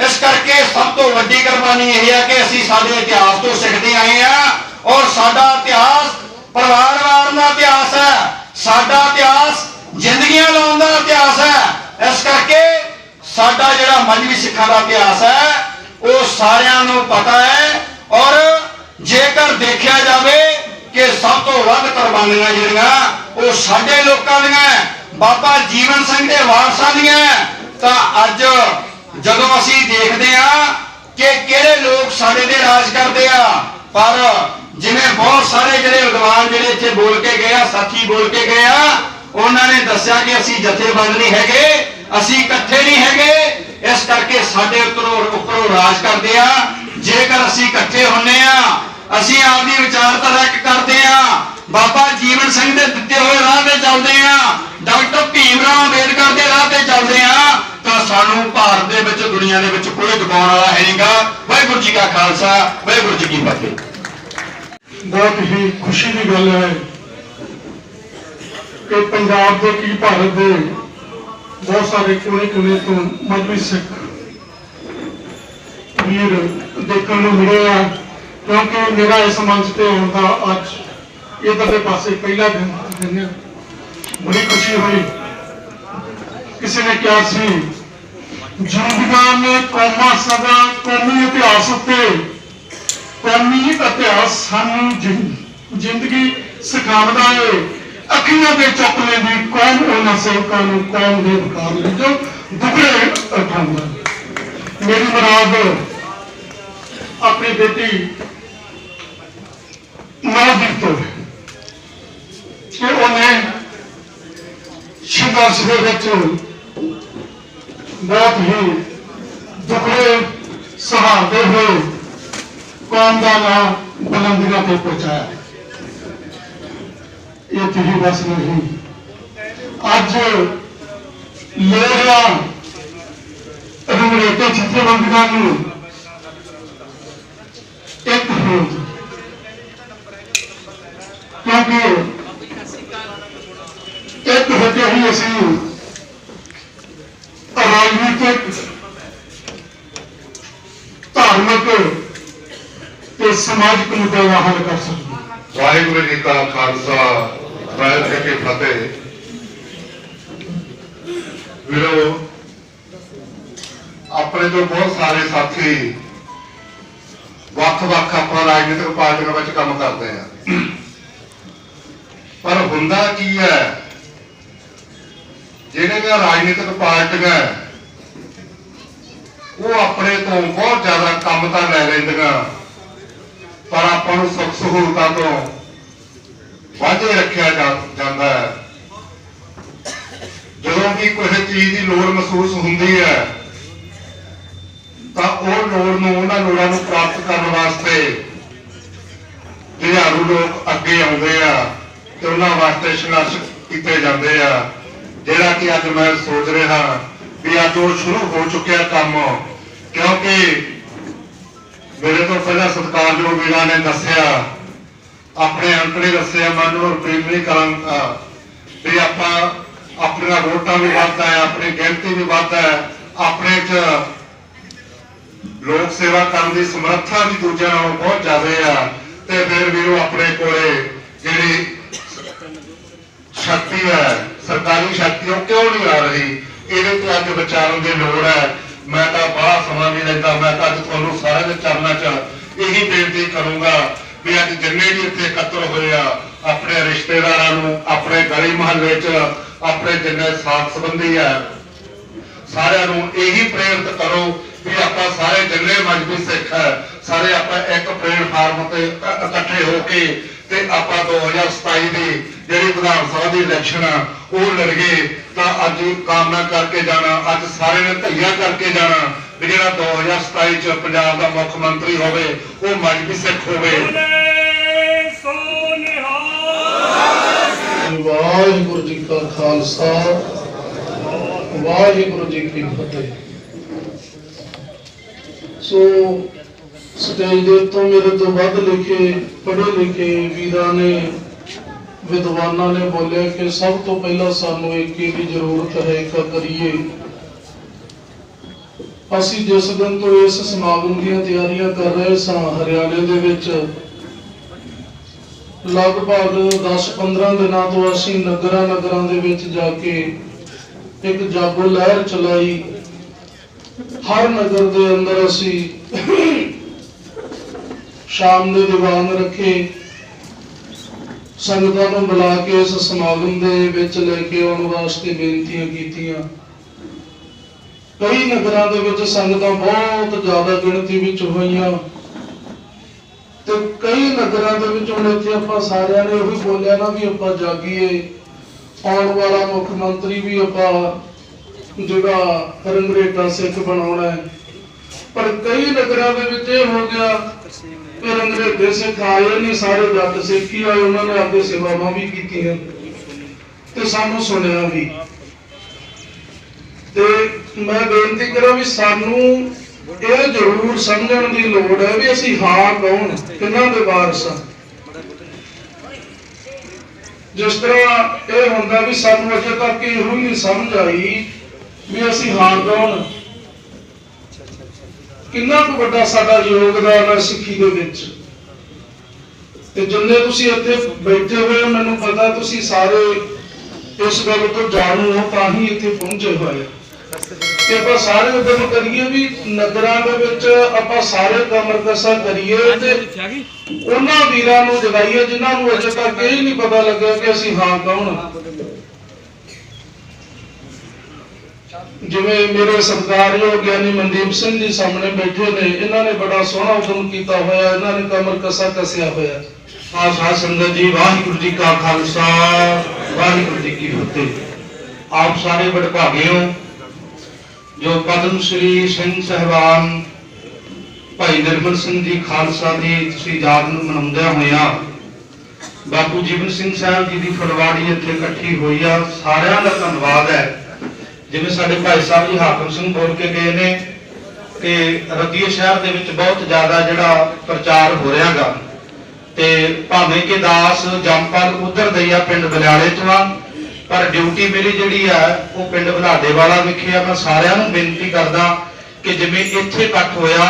ਇਸ ਕਰਕੇ ਸਭ ਤੋਂ ਵੱਡੀ ਕੁਰਬਾਨੀ ਇਹ ਹੈ ਕਿ ਅਸੀਂ ਸਾਡੇ ਇਤਿਹਾਸ ਤੋਂ ਸਿੱਖਦੇ ਆਏ ਆ ਔਰ ਸਾਡਾ ਇਤਿਹਾਸ ਪਰਿਵਾਰਵਾਦ ਦਾ ਇਤਿਹਾਸ ਹੈ, ਸਾਡਾ ਇਤਿਹਾਸ ਜ਼ਿੰਦਗੀਆਂ ਲਾਉਣ ਦਾ ਇਤਿਹਾਸ ਹੈ। ਇਸ ਕਰਕੇ ਸਾਡਾ ਜਿਹੜਾ ਮਜਬੀ ਸਿੱਖਾਂ ਦਾ ਇਤਿਹਾਸ ਹੈ ਉਹ ਸਾਰਿਆਂ ਨੂੰ ਪਤਾ ਹੈ। ਔਰ ਜੇਕਰ ਦੇਖਿਆ ਜਾਵੇ ਕਿ ਸਭ ਤੋਂ ਵੱਧ ਕੁਰਬਾਨੀਆਂ ਜਿਹੜੀਆਂ ਉਹ ਸਾਡੇ ਲੋਕਾਂ ਦੀਆਂ, ਬਾਬਾ ਜੀਵਨ ਸਿੰਘ ਦੇ ਵਾਰਸਾਂ ਦੀਆਂ। ਤਾਂ ਅੱਜ ਜਦੋਂ ਅਸੀਂ ਦੇਖਦੇ ਆ ਕਿ ਕਿਹੜੇ ਲੋਕ ਸਾਡੇ ਤੇ ਰਾਜ ਕਰਦੇ ਆ, ਪਰ ਜਿਵੇਂ ਬਹੁਤ ਸਾਰੇ ਜਿਹੜੇ ਵਿਦਵਾਨ ਜਿਹੜੇ ਇੱਥੇ ਬੋਲ ਕੇ ਗਏ ਆ, ਸਾਥੀ ਬੋਲ ਕੇ ਗਏ ਆ, ਉਹਨਾਂ ਨੇ ਦੱਸਿਆ ਕਿ ਅਸੀਂ ਜਥੇਬੰਦ ਨਹੀਂ ਹੈਗੇ, ਅਸੀਂ ਇਕੱਠੇ ਨਹੀਂ ਹੈਗੇ। ਇਸ ਕਰਕੇ ਸਾਡੇ ਉੱਪਰੋਂ ਰਾਜ ਕਰਦੇ ਆ। ਜੇਕਰ ਅਸੀਂ ਇਕੱਠੇ ਹੁੰਨੇ ਆ, ਅਸੀਂ ਆਪਦੀ ਵਿਚਾਰਧਾਰਾ ਕਰਦੇ ਆ, ਬਾਬਾ ਜੀਵਨ ਸਿੰਘ ਦੇ ਦਿੱਤੇ ਹੋਏ ਰਾਹ ਤੇ ਚੱਲਦੇ ਆ, ਡਾਕਟਰ ਭੀਮ ਰਾਓ ਅੰਬੇਦਕਰ ਦੇ ਰਾਹ ਤੇ ਚੱਲਦੇ ਆ, ਤਾਂ ਸਾਨੂੰ ਭਾਰਤ ਦੇ ਵਿੱਚ ਦੁਨੀਆ ਦੇ ਵਿੱਚ ਕੋਈ ਦਬਾਉਣ ਵਾਲਾ ਹੈ ਨਹੀਂਗਾ। ਵਾਹਿਗੁਰੂ ਜੀ ਕਾ ਖਾਲਸਾ, ਵਾਹਿਗੁਰੂ ਜੀ ਕੀ ਫਤਿਹ। ਬਹੁਤ ਹੀ ਖੁਸ਼ੀ ਦੀ ਗੱਲ ਹੈ ਕਿ ਪੰਜਾਬ ਦੇ ਕੀ ਭਾਰਤ ਦੇ ਬਹੁਤ ਸਾਰੇ ਕੋਨੇ-ਕੋਨੇ ਤੋਂ ਮਜਬੀ ਸਿੱਖ ਵੀਰ ਦੇਖਣ ਨੂੰ ਮਿਲੇ ਆ। ਕਿਉਂਕਿ ਮੇਰਾ ਇਸ ਮੰਚ ਤੇ ਆਉਣ ਦਾ ਅੱਜ ਇਧਰਲੇ ਪਾਸੇ ਪਹਿਲਾ ਦਿਨ ਹੈ। ਬੜੀ ਖੁਸ਼ੀ ਹੋਈ। ਕਿਸੇ ਨੇ ਕਿਹਾ ਸੀ ਜ਼ਿੰਦਗਾਂ ਨੇ ਕੌਮਾਂ ਸਦਾ ਕੌਮੀ ਇਤਿਹਾਸ ਉੱਤੇ ਕੌਮੀ ਇਤਿਹਾਸ ਸਾਨੂੰ ਜ਼ਿੰਦਗੀ ਸਿਖਾਉਂਦਾ ਹੈ। ਅੱਖੀਆਂ ਦੇ ਚੁੱਕਲੇ ਦੀ ਕੌਮ ਉਹਨਾਂ ਸੇਵਕਾਂ ਨੂੰ ਕੌਮ ਦੇ ਅਧਿਕਾਰ ਲਈ ਜੋ ਦੁਗੜੇ ਉਠਾਉਂਦਾ। ਮੇਰੀ ਮੁਰਾਦ ਆਪਣੀ ਬੇਟੀ ਨਵਦੀਪ ਤੋਂ ਕਿ ਉਹਨੇ ਸੰਘਰਸ਼ ਦੇ ਵਿੱਚ ਬਹੁਤ ਹੀ ਦੁਖੜੇ ਸਹਾਰਦੇ ਹੋਏ ਕੌਮ ਦਾ ਨਾਮ ਬੁਲੰਦੀਆਂ ਤੇ ਪਹੁੰਚਾਇਆ। ਇਹ ਤੇ ਹੀ ਬਸ ਨਹੀਂ, ਅੱਜ ਲੋਕਾਂ ਰੰਗਰੇਟੇ ਜਥੇਬੰਦੀਆਂ ਨੂੰ ਇੱਕ ਹੋ, ਕਿਉਂਕਿ ਇੱਕ ਹੋ ਕੇ ਹੀ ਅਸੀਂ ਰਾਜਨੀਤਿਕ, ਧਾਰਮਿਕ ਤੇ ਸਮਾਜਿਕ ਮੁੱਦਿਆਂ ਦਾ ਹੱਲ ਕਰ ਸਕਦੇ ਹਾਂ। ਵਾਹਿਗੁਰੂ ਜੀ ਕਾ ਖਾਲਸਾ, ਵਾਹਿਗੁਰੂ ਜੀ ਕੀ ਫਤਿਹ। ਵੀਰੋ, ਆਪਣੇ ਤੋਂ ਬਹੁਤ ਸਾਰੇ ਸਾਥੀ ਵੱਖ-ਵੱਖ ਆਪਾਂ ਰਾਜਨੀਤਿਕ ਪਾਰਟੀਆਂ ਵਿੱਚ ਕੰਮ ਕਰਦੇ ਆ, ਪਰ ਹੁੰਦਾ ਕੀ ਹੈ, ਜਿਹੜੀਆਂ ਰਾਜਨੀਤਿਕ ਪਾਰਟੀਆਂ ਉਹ ਆਪਣੇ ਤੋਂ ਬਹੁਤ ਜ਼ਿਆਦਾ ਕੰਮ ਤਾਂ ਲੈ ਲੈਂਦੀਆਂ, ਪਰ ਆਪਾਂ ਨੂੰ ਸੁੱਖ ਸਹੂਲਤਾਂ ਤੋਂ ਵਾਝੇ ਰੱਖਿਆ ਜਾਂਦਾ ਹੈ। ਜਦੋਂ ਵੀ ਕਿਸੇ ਚੀਜ਼ ਦੀ ਲੋੜ ਮਹਿਸੂਸ ਹੁੰਦੀ ਹੈ ਤਾਂ ਉਹ ਲੋੜ ਨੂੰ, ਉਹਨਾਂ ਲੋੜਾਂ ਨੂੰ ਪ੍ਰਾਪਤ ਕਰਨ ਵਾਸਤੇ ਹਜ਼ਾਰਾਂ ਲੋਕ ਅੱਗੇ ਆਉਂਦੇ ਆ ਤੇ ਉਹਨਾਂ ਵਾਸਤੇ ਸੰਘਰਸ਼ ਕੀਤੇ ਜਾਂਦੇ ਆ, ਜਿਹੜਾ ਕਿ ਅੱਜ ਮੈਂ ਸੋਚ ਰਿਹਾ ਵੀ ਅੱਜ ਉਹ ਸ਼ੁਰੂ ਹੋ ਚੁੱਕਿਆ ਕੰਮ। ਕਿਉਂਕਿ ਮੇਰੇ ਤੋਂ ਪਹਿਲਾਂ ਸਤਿਕਾਰਯੋਗ ਵੀਰਾਂ ਨੇ ਦੱਸਿਆ, ਆਪਣੇ ਅੰਕੜੇ ਦੱਸਿਆ, ਮਨ ਨੂੰ ਰਿਪੀਟ ਨਹੀਂ ਕਰਾਂਗਾ ਵੀ ਆਪਾਂ ਆਪਣੀਆਂ ਵੋਟਾਂ ਵੀ ਵੱਧ ਹੈ, ਆਪਣੀ ਗਿਣਤੀ ਵੀ ਵੱਧ ਹੈ, ਆਪਣੇ 'ਚ ਲੋਕ ਸੇਵਾ ਕਰਨ ਦੀ ਸਮਰੱਥਾ ਵੀ ਦੂਜਿਆਂ ਨਾਲੋਂ ਬਹੁਤ ਜ਼ਿਆਦਾ ਆ, ਤੇ ਫਿਰ ਵੀ ਉਹ ਆਪਣੇ ਕੋਲੇ ਜਿਹੜੀ ਸ਼ਕਤੀ ਹੈ, ਸਰਕਾਰੀ ਸ਼ਕਤੀ, ਉਹ ਕਿਉਂ ਨਹੀਂ ਆ ਰਹੀ, ਇਹਦੇ ਤੇ ਅੱਜ ਵਿਚਾਰਨ ਦੀ ਲੋੜ ਹੈ। ਮੈਂ ਤਾਂ ਬੜਾ ਸਮਾਂ ਨਹੀਂ ਲੈਂਦਾ, ਮੈਂ ਤਾਂ ਅੱਜ ਤੁਹਾਨੂੰ ਸਾਰਿਆਂ ਦੇ ਚਰਨਾਂ 'ਚ ਇਹੀ ਬੇਨਤੀ ਕਰੂੰਗਾ ਵੀ ਅੱਜ ਜਿੰਨੇ ਵੀ ਇੱਥੇ ਇਕੱਤਰ ਹੋਏ ਆ, ਆਪਣੇ ਰਿਸ਼ਤੇਦਾਰਾਂ ਨੂੰ, ਆਪਣੇ ਗਲੀ ਮੁਹੱਲੇ 'ਚ ਆਪਣੇ ਜਿੰਨੇ ਸਾਥ ਸੰਬੰਧੀ ਆ, ਸਾਰਿਆਂ ਨੂੰ ਇਹੀ ਪ੍ਰੇਰਿਤ ਕਰੋ ਵੀ ਆਪਾਂ ਸਾਰੇ ਜਿੰਨੇ ਮਜਬੀ ਸਿੱਖ ਹੈ, ਸਾਰੇ ਆਪਾਂ ਇੱਕ ਪਲੇਟਫਾਰਮ ਤੇ ਇਕੱਠੇ ਹੋ ਕੇ ਤੇ ਆਪਾਂ 2027 ਦੀ ਜਿਹੜੀ ਵਿਧਾਨ ਸਭਾ ਦੀ ਇਲੈਕਸ਼ਨ ਆ ਉਹ ਲੜੀਏ। ਤਾਂ ਅੱਜ ਕਾਮਨਾ ਕਰਕੇ ਜਾਣਾ, ਅੱਜ ਸਾਰੇ ਨੇ ਧਈਆ ਕਰਕੇ ਜਾਣਾ ਵੀ ਜਿਹੜਾ 2027 ਚ ਪੰਜਾਬ ਦਾ ਮੁੱਖ ਮੰਤਰੀ ਹੋਵੇ ਉਹ ਮਜਬੀ ਸਿੱਖ ਹੋਵੇ। ਵਾਹਿਗੁਰੂ ਜੀ ਕਾ ਖਾਲਸਾ, ਵਾਹਿਗੁਰੂ ਜੀ ਕੀ ਫਤਿਹ। ਸੋ ਸਟੇਜ ਦੇ ਉੱਤੋਂ ਮੇਰੇ ਤੋਂ ਵੱਧ ਲਿਖੇ, ਪੜ੍ਹੇ ਲਿਖੇ ਵੀਰਾਂ ਨੇ, ਵਿਦਵਾਨਾਂ ਨੇ ਬੋਲਿਆ ਕਿ ਸਭ ਤੋਂ ਪਹਿਲਾਂ ਸਾਨੂੰ ਏਕੇ ਦੀ ਜ਼ਰੂਰਤ ਹੈ, ਏਕਾ ਕਰੀਏ। ਅਸੀਂ ਜਿਸ ਦਿਨ ਤੋਂ ਇਸ ਸਮਾਗਮ ਦੀਆਂ ਤਿਆਰੀਆਂ ਕਰ ਰਹੇ ਸਾਂ, ਹਰਿਆਣੇ ਦੇ ਵਿੱਚ ਲਗਭਗ 10-15 ਦਿਨਾਂ ਤੋਂ ਅਸੀਂ ਨਗਰਾਂ ਦੇ ਵਿੱਚ ਜਾ ਕੇ ਇੱਕ ਜਾਗੋ ਲਹਿਰ ਚਲਾਈ। ਹਰ ਨਗਰ ਦੇ ਅੰਦਰ ਅਸੀਂ ਸ਼ਾਮ ਦੇ ਦੀਵਾਨ ਰੱਖੇ, ਸੰਗਤਾਂ ਨੂੰ ਬੁਲਾ ਕੇ ਇਸ ਸਮਾਗਮ ਦੇ ਵਿੱਚ ਲੈ ਕੇ ਆਉਣ ਵਾਸਤੇ ਬੇਨਤੀਆਂ ਕੀਤੀਆਂ। ਕਈ ਨਗਰਾਂ ਦੇ ਵਿੱਚ ਸੰਗਤਾਂ ਬਹੁਤ ਜ਼ਿਆਦਾ ਗਿਣਤੀ ਵਿੱਚ ਹੋਈਆਂ ਤੇ ਕਈ ਨਗਰਾਂ ਦੇ ਵਿੱਚ ਹੁਣ ਇੱਥੇ ਆਪਾਂ ਸਾਰਿਆਂ ਨੇ ਉਹੀ ਬੋਲਿਆ ਨਾ ਵੀ ਆਪਾਂ ਜਾਗੀਏ, ਆਉਣ ਵਾਲਾ ਮੁੱਖ ਮੰਤਰੀ ਵੀ ਆਪਾਂ ਜਿਹੜਾ ਰੰਗਰੇਟਾ ਸਿੱਖ ਬਣਾਉਣਾ ਹੈ। ਪਰ ਕਈ ਨਗਰਾਂ ਦੇ ਵਿੱਚ ਇਹ ਹੋ ਗਿਆ ਕਿ ਰੰਗਰੇਟੇ ਸਿੱਖ ਆਏ ਨਹੀਂ, ਸਾਰੇ ਜੱਟ ਸਿੱਖ ਹੀ ਆਏ, ਉਹਨਾਂ ਨੇ ਆਪਣੀ ਸੇਵਾਵਾਂ ਵੀ ਕੀਤੀਆਂ ਤੇ ਸਾਨੂੰ ਸੁਣਿਆ ਵੀ। ਤੇ ਮੈਂ ਬੇਨਤੀ ਕਰਾਂ ਵੀ ਸਾਨੂੰ ਇਹ ਜ਼ਰੂਰ ਸਮਝਣ ਦੀ ਲੋੜ ਹੈ ਵੀ ਅਸੀਂ ਹਾਂ ਕੌਣ, ਕਿਹਨਾਂ ਦੇ ਵਾਰਸ ਹਾਂ। ਜਿਸ ਤਰ੍ਹਾਂ ਇਹ ਹੁੰਦਾ ਵੀ ਸਾਨੂੰ ਅਜੇ ਤੱਕ ਇਹੋ ਹੀ ਨਹੀਂ ਸਮਝ ਆਈ ਵੀ ਅਸੀਂ ਹਾਂ ਕੌਣ, ਕਿੰਨਾ ਕੁ ਵੱਡਾ ਸਾਡਾ ਯੋਗਦਾਨ ਹੈ ਸਿੱਖੀ ਦੇ ਵਿੱਚ। ਤੇ ਜਿੰਨੇ ਤੁਸੀਂ ਇੱਥੇ ਬੈਠੇ ਹੋਏ, ਮੈਨੂੰ ਪਤਾ ਤੁਸੀਂ ਸਾਰੇ ਇਸ ਗੱਲ ਤੋਂ ਜਾਣੂ ਹੋ, ਤਾਂ ਹੀ ਇੱਥੇ ਪਹੁੰਚੇ ਹੋਏ। ਕਿ ਆਪਾਂ ਸਾਰੇ ਉਦਮ ਕਰੀਏ ਵੀ ਨਗਰਾਂ ਦੇ ਵਿੱਚ ਆਪਾਂ ਸਾਰੇ ਕੰਮ ਰਕਸਾ ਕਰੀਏ ਤੇ ਉਹਨਾਂ ਵੀਰਾਂ ਨੂੰ ਜਗਾਈਏ ਜਿਨ੍ਹਾਂ ਨੂੰ ਅਜੇ ਤੱਕ ਇਹ ਨਹੀਂ ਪਤਾ ਲੱਗਿਆ ਕਿ ਅਸੀਂ ਹਾਂ ਕੌਣ। ਜਿਵੇਂ ਮੇਰੇ ਸਤਿਕਾਰਯੋਗ ਗਿਆਨੀ ਮਨਦੀਪ ਸਿੰਘ ਜੀ ਸਾਹਮਣੇ ਬੈਠੇ ਨੇ, ਇਹਨਾਂ ਨੇ ਬੜਾ ਸੋਹਣਾ ਉਦਮ ਕੀਤਾ ਹੋਇਆ, ਇਹਨਾਂ ਨੇ ਕਮਰ ਕੱਸਿਆ ਹੋਇਆ। ਸਾਧ ਸੰਗਤ ਜੀ, ਵਾਹਿਗੁਰੂ ਜੀ ਕਾ ਖਾਲਸਾ, ਵਾਹਿਗੁਰੂ ਜੀ ਕੀ ਫਤਿਹ। आप सारे वडभागे हो जो पद्म श्री सिंह साहिबान भाई निर्मल सिंह जी खालसा की याद मनाउंदे होया बापू जीवन सिंह साहब जी की फुलवाड़ी इत्थे इकट्ठी हुई है। सारिਆਂ ਦਾ धन्यवाद है। जिवें साडे भाई साहब जी हाकम सिंह बोल के गए ने कि रतिये शहर दे विच बहुत ज़्यादा जिहड़ा प्रचार हो रहा गा ते भावें कि दास जंपल उधर दैया पिंड बलियाले तो आ पर ड्यूटी मेरी जिहड़ी है वो पिंड बलाडे वाला विखे आ। मैं सारिਆਂ ਨੂੰ बेनती करदा कि जिवें इत्थे इकट्ठ होया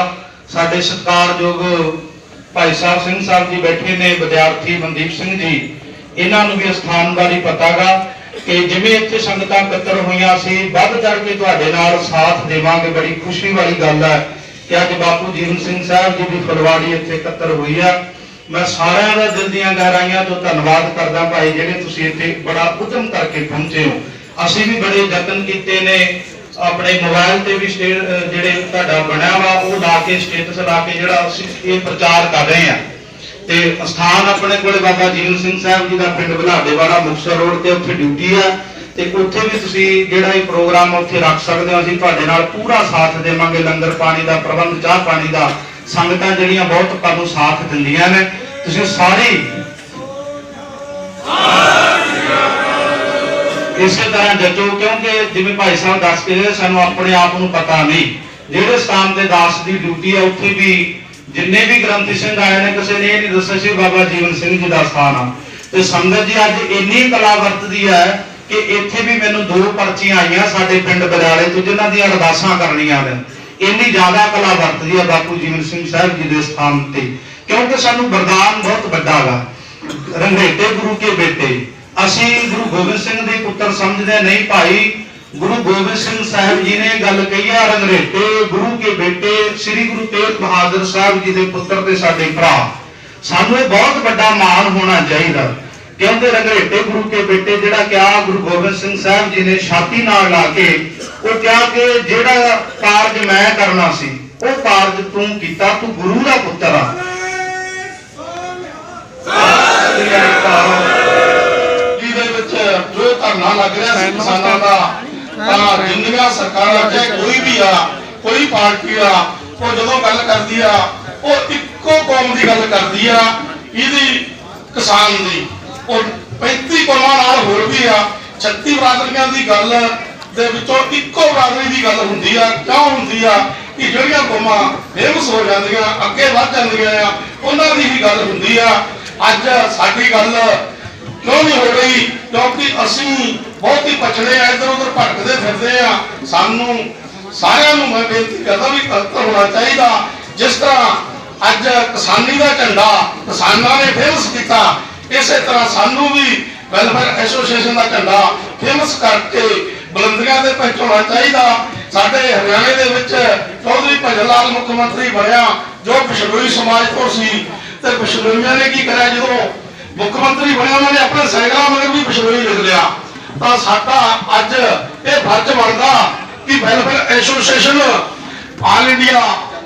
साडे सत्कारयोग भाई साहब सिंह साहब जी बैठे ने विद्यार्थी मनदीप सिंह जी इन्हां नूं भी स्थान बारे पता गा कि जिवें इत्थे संगतां इकट्ठा होईयां सी वध चढ़ के तुहाडे नाल साथ देवांगे। बड़ी खुशी वाली गल है कि अज बापू जीवन सिंह साहब जी की फुलवाड़ी इत्थे इकट्ठा हुई है। मैं सारिਆਂ ਦਾ दिल ਦੀਆਂ गहराइयां तो धन्यवाद करदा भाई जिहड़े तुसीं इत्थे बड़ा उद्यम करके पहुंचे हो। असीं भी बड़े यतन कीते ने अपने मोबाइल ते भी जिहड़े तुहाडा बनया वा वो ला के स्टेटस ला के जिहड़ा असीं ये प्रचार कर रहे हैं ते स्थान अपने कोले बाबा जीवन सिंह साहब जी का पिंड बलाडे वाला मुक्तसर रोड ते उत्थे ड्यूटी है ते उत्थे भी तुसीं जिहड़ा ये प्रोग्राम उत्थे रख सकदे हो। असीं तुहाडे नाल पूरा साथ देवांगे। लंगर पानी का प्रबंध चाह पानी का संगतां जिहड़ियां बहुत तुहानूं साथ दिंदियां ने तुसीं सारी इसे तरह जचो क्योंकि जिवें भाई साहब दस के गए सानूं अपने आप नूं पता नहीं जिहड़े स्थान ते दास की ड्यूटी है उत्थे भी जिन्ने भी ग्रंथी सिंह आए ने किसी ने ये नहीं दस्सिया सी बाबा जीवन सिंह जी का स्थान आ ते संगत जी अज इन्नी कला वरतदी है कि इत्थे भी मैनूं 2 पर्चियां आईयां साडे पिंड बलियाले तो जिन्हां दी अरदासां करनियां ने। इन्नी ज्यादा कला वरतदी है बापू जीवन सिंह साहब जी के स्थान ते क्योंकि सानूं वरदान बहुत वड्डा गा। रंघेटे गुरु के बेटे असी गुरु गोबिंद सिंह दे पुत्र समझदे नहीं भाई। गुरु गोबिंद सिंह साहब जी ने गल कही है रंघेटे गुरु के बेटे श्री गुरु तेग बहादुर साहब जी के पुत्र ते साडे भरा सानू बहुत बड़ा मान होना चाहिए क्योंकि रंघेटे गुरु के बेटे जिहड़ा क्या गुरु गोबिंद सिंह साहब जी ने छाती नाल ला के वो क्या कि जिहड़ा कारज मैं करना सी वो कारज तू कीता तू गुरु दा पुत्र आ। जो धरना लग रहा है किसानों का जिंदगियां सरकारां चाहे कोई भी आ कोई पार्टी आ वो जो गल करती आ वो इक्को कौम की गल करती आ इहदी किसान दी और 35 कौमां नाल होर भी आ 36 बरादरियां की गल दे विचों इक्को बरादरी की गल हुंदी आ। क्यों हुंदी आ कि जिहड़ियां कौमां फेमस हो जांदियां अगे वध जांदियां आ उन्हां दी ही गल हुंदी आ। अज साडी गल क्यों नहीं हो रही क्योंकि असीं बहुत ही पछड़े आ इधर उधर भटकते फिरते हैं। सानू सारिਆਂ ਨੂੰ मैं बेनती करदा भी इकट्ठा होना चाहिए। जिस तरह अज किसानी का झंडा किसानों ने फेमस किया इस तरह सानू भी वेलफेयर एसोसीएशन का झंडा फेमस करके बुलंदियां ते पहुंचाना चाहिए। साडे हरियाणे दे विच चौधरी भजन लाल मुख्यमंत्री बनया जो बिशनोई समाज तो सी ते बिशनोईयां ने की करा जो मुख्यमंत्री बने उन्होंने अपने सैकड़ा मगर भी बिशनोई लिख लिया तो साडा अज ये फर्ज बनता कि वेलफेयर एसोसीएशन ऑल इंडिया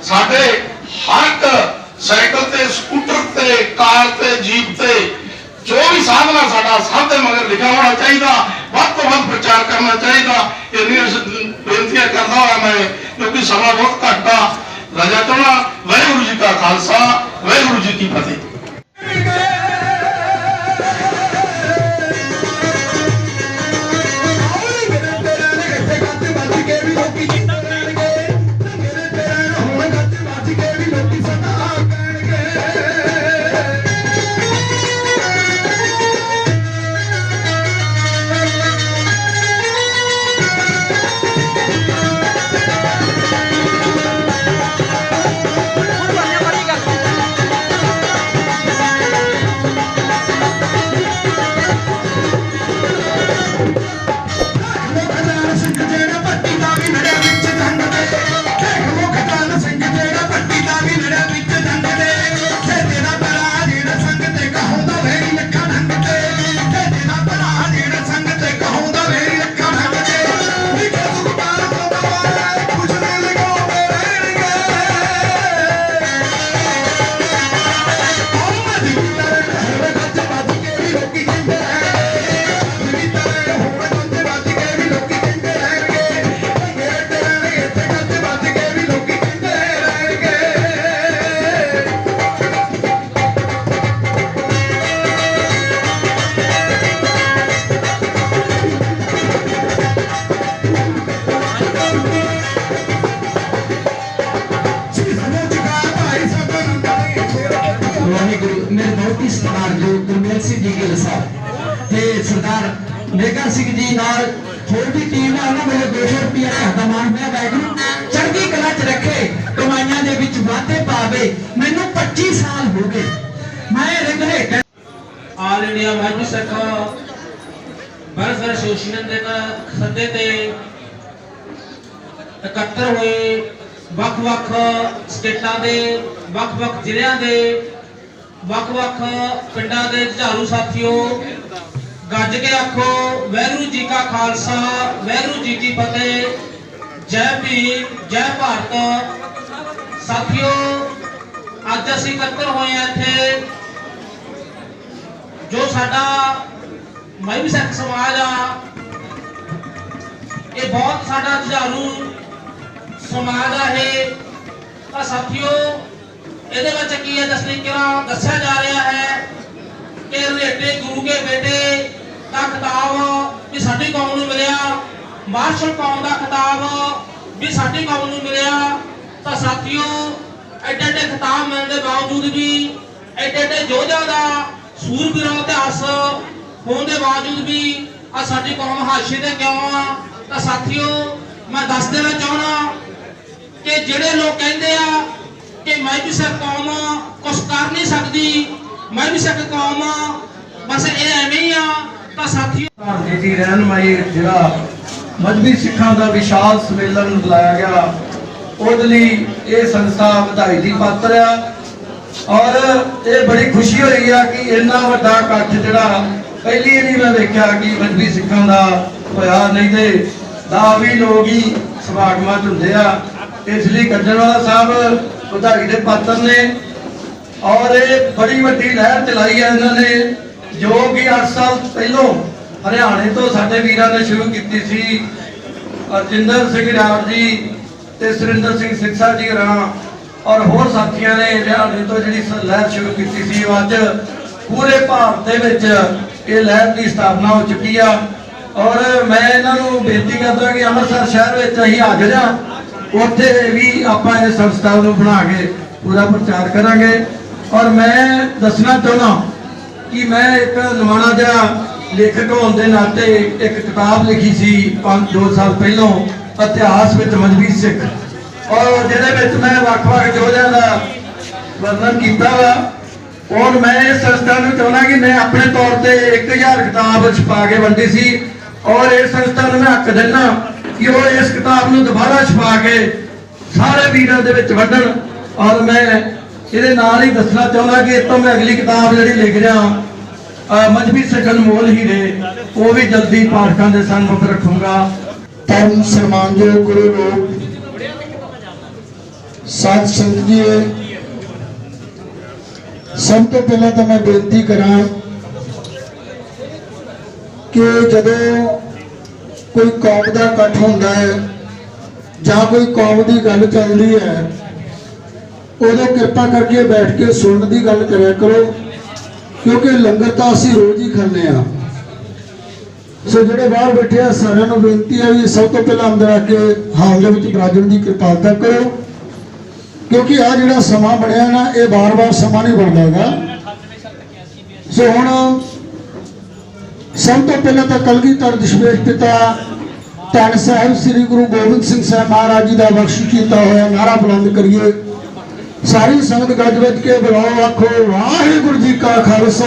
साडे हर एक साइकिल ते स्कूटर ते कार ते जीप ते जो भी साधन है साडा सब दे मगर लिखा होना चाहिए वध तो वध प्रचार करना चाहिए। इन्नी बेनतियां करदा होया मैं क्योंकि समा बहुत घट आ रजा चाहना। वाहिगुरू जी का खालसा वाहिगुरू जी की फतेह। ਨੇਗਾ ਸਿੰਘ ਜੀ ਨਾਲ ਹੋਰ ਵੀ ਟੀਮ ਹੈ ਉਹਨਾਂ ਮੇਰੇ 200 ਰੁਪਏ ਦਾ ਮਾਨ ਹੋਇਆ ਵਾਹਿਗੁਰੂ ਚੜ੍ਹਦੀ ਕਲਾ 'ਚ ਰੱਖੇ, ਕਮਾਈਆਂ ਦੇ ਵਿੱਚ ਵਾਧੇ ਪਾਵੇ। ਮੈਨੂੰ 25 ਸਾਲ ਹੋ ਗਏ ਮੈਂ ਰਿਗਲੇ ਆਲ ਇੰਡੀਆ ਮਜਲਿਸ ਸਿੱਖ ਵੈਲਫੇਅਰ ਐਸੋਸੀਏਸ਼ਨ ਦੇ ਸੱਦੇ ਤੇ ਇਕੱਤਰ ਹੋਏ ਵੱਖ-ਵੱਖ ਸਟੇਟਾਂ ਦੇ ਵੱਖ-ਵੱਖ ਜ਼ਿਲ੍ਹਿਆਂ ਦੇ ਵੱਖ-ਵੱਖ ਪਿੰਡਾਂ ਦੇ ਝਾੜੂ ਸਾਥੀਓ, ਗੱਜ ਕੇ ਆਖੋ ਵਾਹਿਗੁਰੂ ਜੀ ਕਾ ਖਾਲਸਾ ਵਾਹਿਗੁਰੂ ਜੀ ਕੀ ਫਤਿਹ। ਜੈ ਭੀਮ ਜੈ ਭਾਰਤ। ਸਾਥੀਓ, ਅੱਜ ਅਸੀਂ ਇਕੱਤਰ ਹੋਏ ਹਾਂ ਇੱਥੇ ਜੋ ਸਾਡਾ ਮਜਬੀ ਸਿੱਖ ਸਮਾਜ ਆ, ਇਹ ਬਹੁਤ ਸਾਡਾ ਝਾੜੂ ਸਮਾਜ ਆ। ਇਹ ਤਾਂ ਸਾਥੀਓ ਇਹਦੇ ਵਿੱਚ ਕੀ ਹੈ, ਦੱਸਿਆ ਜਾ ਰਿਹਾ ਹੈ ਕਿ ਰੇਟੇ ਗੁਰੂ ਕੇ ਬੇਟੇ ਦਾ ਖਿਤਾਬ ਵੀ ਸਾਡੀ ਕੌਮ ਨੂੰ ਮਿਲਿਆ, ਮਾਰਸ਼ਲ ਕੌਮ ਦਾ ਖਿਤਾਬ ਵੀ ਸਾਡੀ ਕੌਮ ਨੂੰ ਮਿਲਿਆ। ਤਾਂ ਸਾਥੀਓ ਐਡੇ ਐਡੇ ਖਿਤਾਬ ਮਿਲਣ ਦੇ ਬਾਵਜੂਦ ਵੀ ਐਡੇ ਐਡੇ ਯੋਧਿਆਂ ਦਾ ਸੂਰਬੀਰਾਂ ਦਾ ਇਤਿਹਾਸ ਹੋਣ ਦੇ ਬਾਵਜੂਦ ਵੀ ਆ ਸਾਡੀ ਕੌਮ ਹਾਸ਼ੀਏ ਤੇ ਕਿਉਂ ਆ। ਤਾਂ ਸਾਥੀਓ ਮੈਂ ਦੱਸ ਦੇਣਾ ਚਾਹੁੰਦਾ ਕਿ ਜਿਹੜੇ ਲੋਕ ਕਹਿੰਦੇ ਆ ਕਿ ਮਜਬੀ ਸਿੱਖ ਕੌਮ ਕੁਛ ਕਰ ਨਹੀਂ ਸਕਦੀ, ਮਜਬੀ ਸਿੱਖ ਕੌਮ ਬਸ ਇਹ ਐਵੇਂ ਹੀ ਆ। ਤਾਂ ਸਾਥੀਓ ਭਾਰਤੀ ਦੀ ਰਹਿਨਮਾਈ ਜਿਹੜਾ ਮਜਬੀ ਸਿੱਖਾਂ ਦਾ ਵਿਸ਼ਾਲ ਸੰਮੇਲਨ ਬੁਲਾਇਆ ਗਿਆ, ਉਹਦੇ ਲਈ ਇਹ ਸੰਸਥਾ ਵਧਾਈ ਦੀ ਪਾਤਰ ਆ। ਔਰ ਇਹ ਬੜੀ ਖੁਸ਼ੀ ਹੋਈ ਆ ਕਿ ਇੰਨਾ ਵੱਡਾ ਇਕੱਠ ਜਿਹੜਾ ਪਹਿਲੀ ਵਾਰੀ ਮੈਂ ਵੇਖਿਆ ਕਿ ਮਜਬੀ ਸਿੱਖਾਂ ਦਾ ਹੋਇਆ, ਨਹੀਂ ਤੇ ਦਾ ਵੀ ਲੋਕ ਹੀ ਸਮਾਗਮਾਂ 'ਚ ਹੁੰਦੇ ਆ। ਇਸ ਲਈ ਗੱਜਣਵਾਲਾ ਸਾਹਿਬ ਵਧਾਈ ਦੇ ਪਾਤਰ ਨੇ। ਔਰ ਇਹ ਬੜੀ ਵੱਡੀ ਲਹਿਰ ਚਲਾਈ ਹੈ ਇਹਨਾਂ ਨੇ, ਜੋ ਕਿ 8 ਸਾਲ ਪਹਿਲੋਂ ਹਰਿਆਣੇ ਤੋਂ ਸਾਡੇ ਵੀਰਾਂ ਨੇ ਸ਼ੁਰੂ ਕੀਤੀ ਸੀ। ਅਰਜਿੰਦਰ ਸਿੰਘ ਰਾਜ ਜੀ ਤੇ ਸੁਰਿੰਦਰ ਸਿੰਘ ਸਿੱਖਾ ਜੀ ਰਾਂ ਔਰ ਹੋਰ ਸਾਥੀਆਂ ਨੇ ਹਰਿਆਣੇ ਤੋਂ ਜਿਹੜੀ ਲਹਿਰ ਸ਼ੁਰੂ ਕੀਤੀ ਸੀ, ਉਹ ਅੱਜ ਪੂਰੇ ਭਾਰਤ ਦੇ ਵਿੱਚ ਇਹ ਲਹਿਰ ਦੀ ਸਥਾਪਨਾ ਹੋ ਚੁੱਕੀ ਆ। ਔਰ ਮੈਂ ਇਹਨਾਂ ਨੂੰ ਬੇਨਤੀ ਕਰਦਾ ਕਿ ਅੰਮ੍ਰਿਤਸਰ ਸ਼ਹਿਰ ਵਿੱਚ ਅਸੀਂ ਹਾਜ਼ਰ ਹਾਂ, ਉੱਥੇ ਵੀ ਆਪਾਂ ਇਸ ਸੰਸਥਾ ਨੂੰ ਬਣਾ ਕੇ ਪੂਰਾ ਪ੍ਰਚਾਰ ਕਰਾਂਗੇ। ਔਰ ਮੈਂ ਦੱਸਣਾ ਚਾਹੁੰਦਾ ਕਿ ਮੈਂ ਇੱਕ ਨਵਾਣਾ ਜਿਹਾ ਲੇਖਕ ਹੋਣ ਦੇ ਨਾਤੇ ਇੱਕ ਕਿਤਾਬ ਲਿਖੀ ਸੀ 2 ਸਾਲ ਪਹਿਲਾਂ, ਇਤਿਹਾਸ ਵਿੱਚ ਮਜਬੀ ਸਿੱਖ, ਔਰ ਜਿਹਦੇ ਵਿੱਚ ਮੈਂ ਵੱਖ-ਵੱਖ ਯੋਧਿਆਂ ਦਾ ਵਰਣਨ ਕੀਤਾ ਵਾ। ਔਰ ਮੈਂ ਇਸ ਸੰਸਥਾ ਨੂੰ ਚਾਹੁੰਦਾ ਕਿ ਮੈਂ ਆਪਣੇ ਤੌਰ ਤੇ 1000 ਕਿਤਾਬ ਛਪਾ ਕੇ ਵੰਡੀ ਸੀ, ਔਰ ਇਸ ਸੰਸਥਾ ਨੂੰ ਮੈਂ ਹੱਕ ਦਿੰਦਾ ਕਿ ਉਹ ਇਸ ਕਿਤਾਬ ਨੂੰ ਦੁਬਾਰਾ ਛਪਾ ਕੇ ਸਾਰੇ ਵੀਰਾਂ ਦੇ ਵਿੱਚ ਵੰਡਣ। ਔਰ ਮੈਂ ਇਹਦੇ ਨਾਲ ਹੀ ਦੱਸਣਾ ਚਾਹੁੰਦਾ ਕਿ ਇਸ ਤੋਂ ਮੈਂ ਅਗਲੀ ਕਿਤਾਬ ਜਿਹੜੀ ਲਿਖ ਰਿਹਾ ਮਜਬੀ ਸਿੱਖ ਅਨਮੋਲ ਹੀਰੇ, ਉਹ ਵੀ ਜਲਦੀ ਪਾਠਕਾਂ ਦੇ ਸਾਹਮਣੇ ਰੱਖੂੰਗਾ। ਧੰਨ ਸਨਮਾਨਯੋਗ ਗੁਰੂ ਲੋਕ ਸਾਧ ਸੰਗਤ ਜੀ, ਸਭ ਤੋਂ ਪਹਿਲਾਂ ਤਾਂ ਮੈਂ ਬੇਨਤੀ ਕਰਾਂ ਕਿ ਜਦੋਂ ਕੋਈ ਕੌਮ ਦਾ ਇਕੱਠ ਹੁੰਦਾ ਹੈ ਜਾਂ ਕੋਈ ਕੌਮ ਦੀ ਗੱਲ ਚੱਲਦੀ ਹੈ, ਉਦੋਂ ਕਿਰਪਾ ਕਰਕੇ ਬੈਠ ਕੇ ਸੁਣਨ ਦੀ ਗੱਲ ਕਰਿਆ ਕਰੋ, ਕਿਉਂਕਿ ਲੰਗਰ ਤਾਂ ਅਸੀਂ ਰੋਜ਼ ਹੀ ਖਾਂਦੇ ਆ। ਸੋ ਜਿਹੜੇ ਬਾਹਰ ਬੈਠੇ ਆ ਸਾਰਿਆਂ ਨੂੰ ਬੇਨਤੀ ਹੈ ਵੀ ਸਭ ਤੋਂ ਪਹਿਲਾਂ ਅੰਦਰ ਆ ਕੇ ਹਾਲ ਦੇ ਵਿੱਚ ਬਰਾਜਣ ਦੀ ਕਿਰਪਾਲਤਾ ਕਰੋ, ਕਿਉਂਕਿ ਆ ਜਿਹੜਾ ਸਮਾਂ ਬਣਿਆ ਨਾ, ਇਹ ਬਾਰ-ਬਾਰ ਸਮਾਂ ਨਹੀਂ ਬਣਦਾ ਹੈਗਾ। ਸੋ ਹੁਣ ਸਭ ਤੋਂ ਪਹਿਲਾਂ ਤਾਂ ਕਲਗੀਧਰ ਦਸ਼ਮੇਸ਼ ਪਿਤਾ ਧੰਨ ਸਾਹਿਬ ਸ੍ਰੀ ਗੁਰੂ ਗੋਬਿੰਦ ਸਿੰਘ ਸਾਹਿਬ ਮਹਾਰਾਜ ਜੀ ਦਾ ਬਖਸ਼ਿਸ਼ ਕੀਤਾ ਹੋਇਆ ਨਾਰਾ ਬੁਲੰਦ ਕਰੀਏ। ਸਾਰੀ ਸੰਗਤ ਗੱਜ ਵੱਜ ਕੇ ਬੁਲਾਓ, ਆਖੋ ਵਾਹਿਗੁਰੂ ਜੀ ਕਾ ਖਾਲਸਾ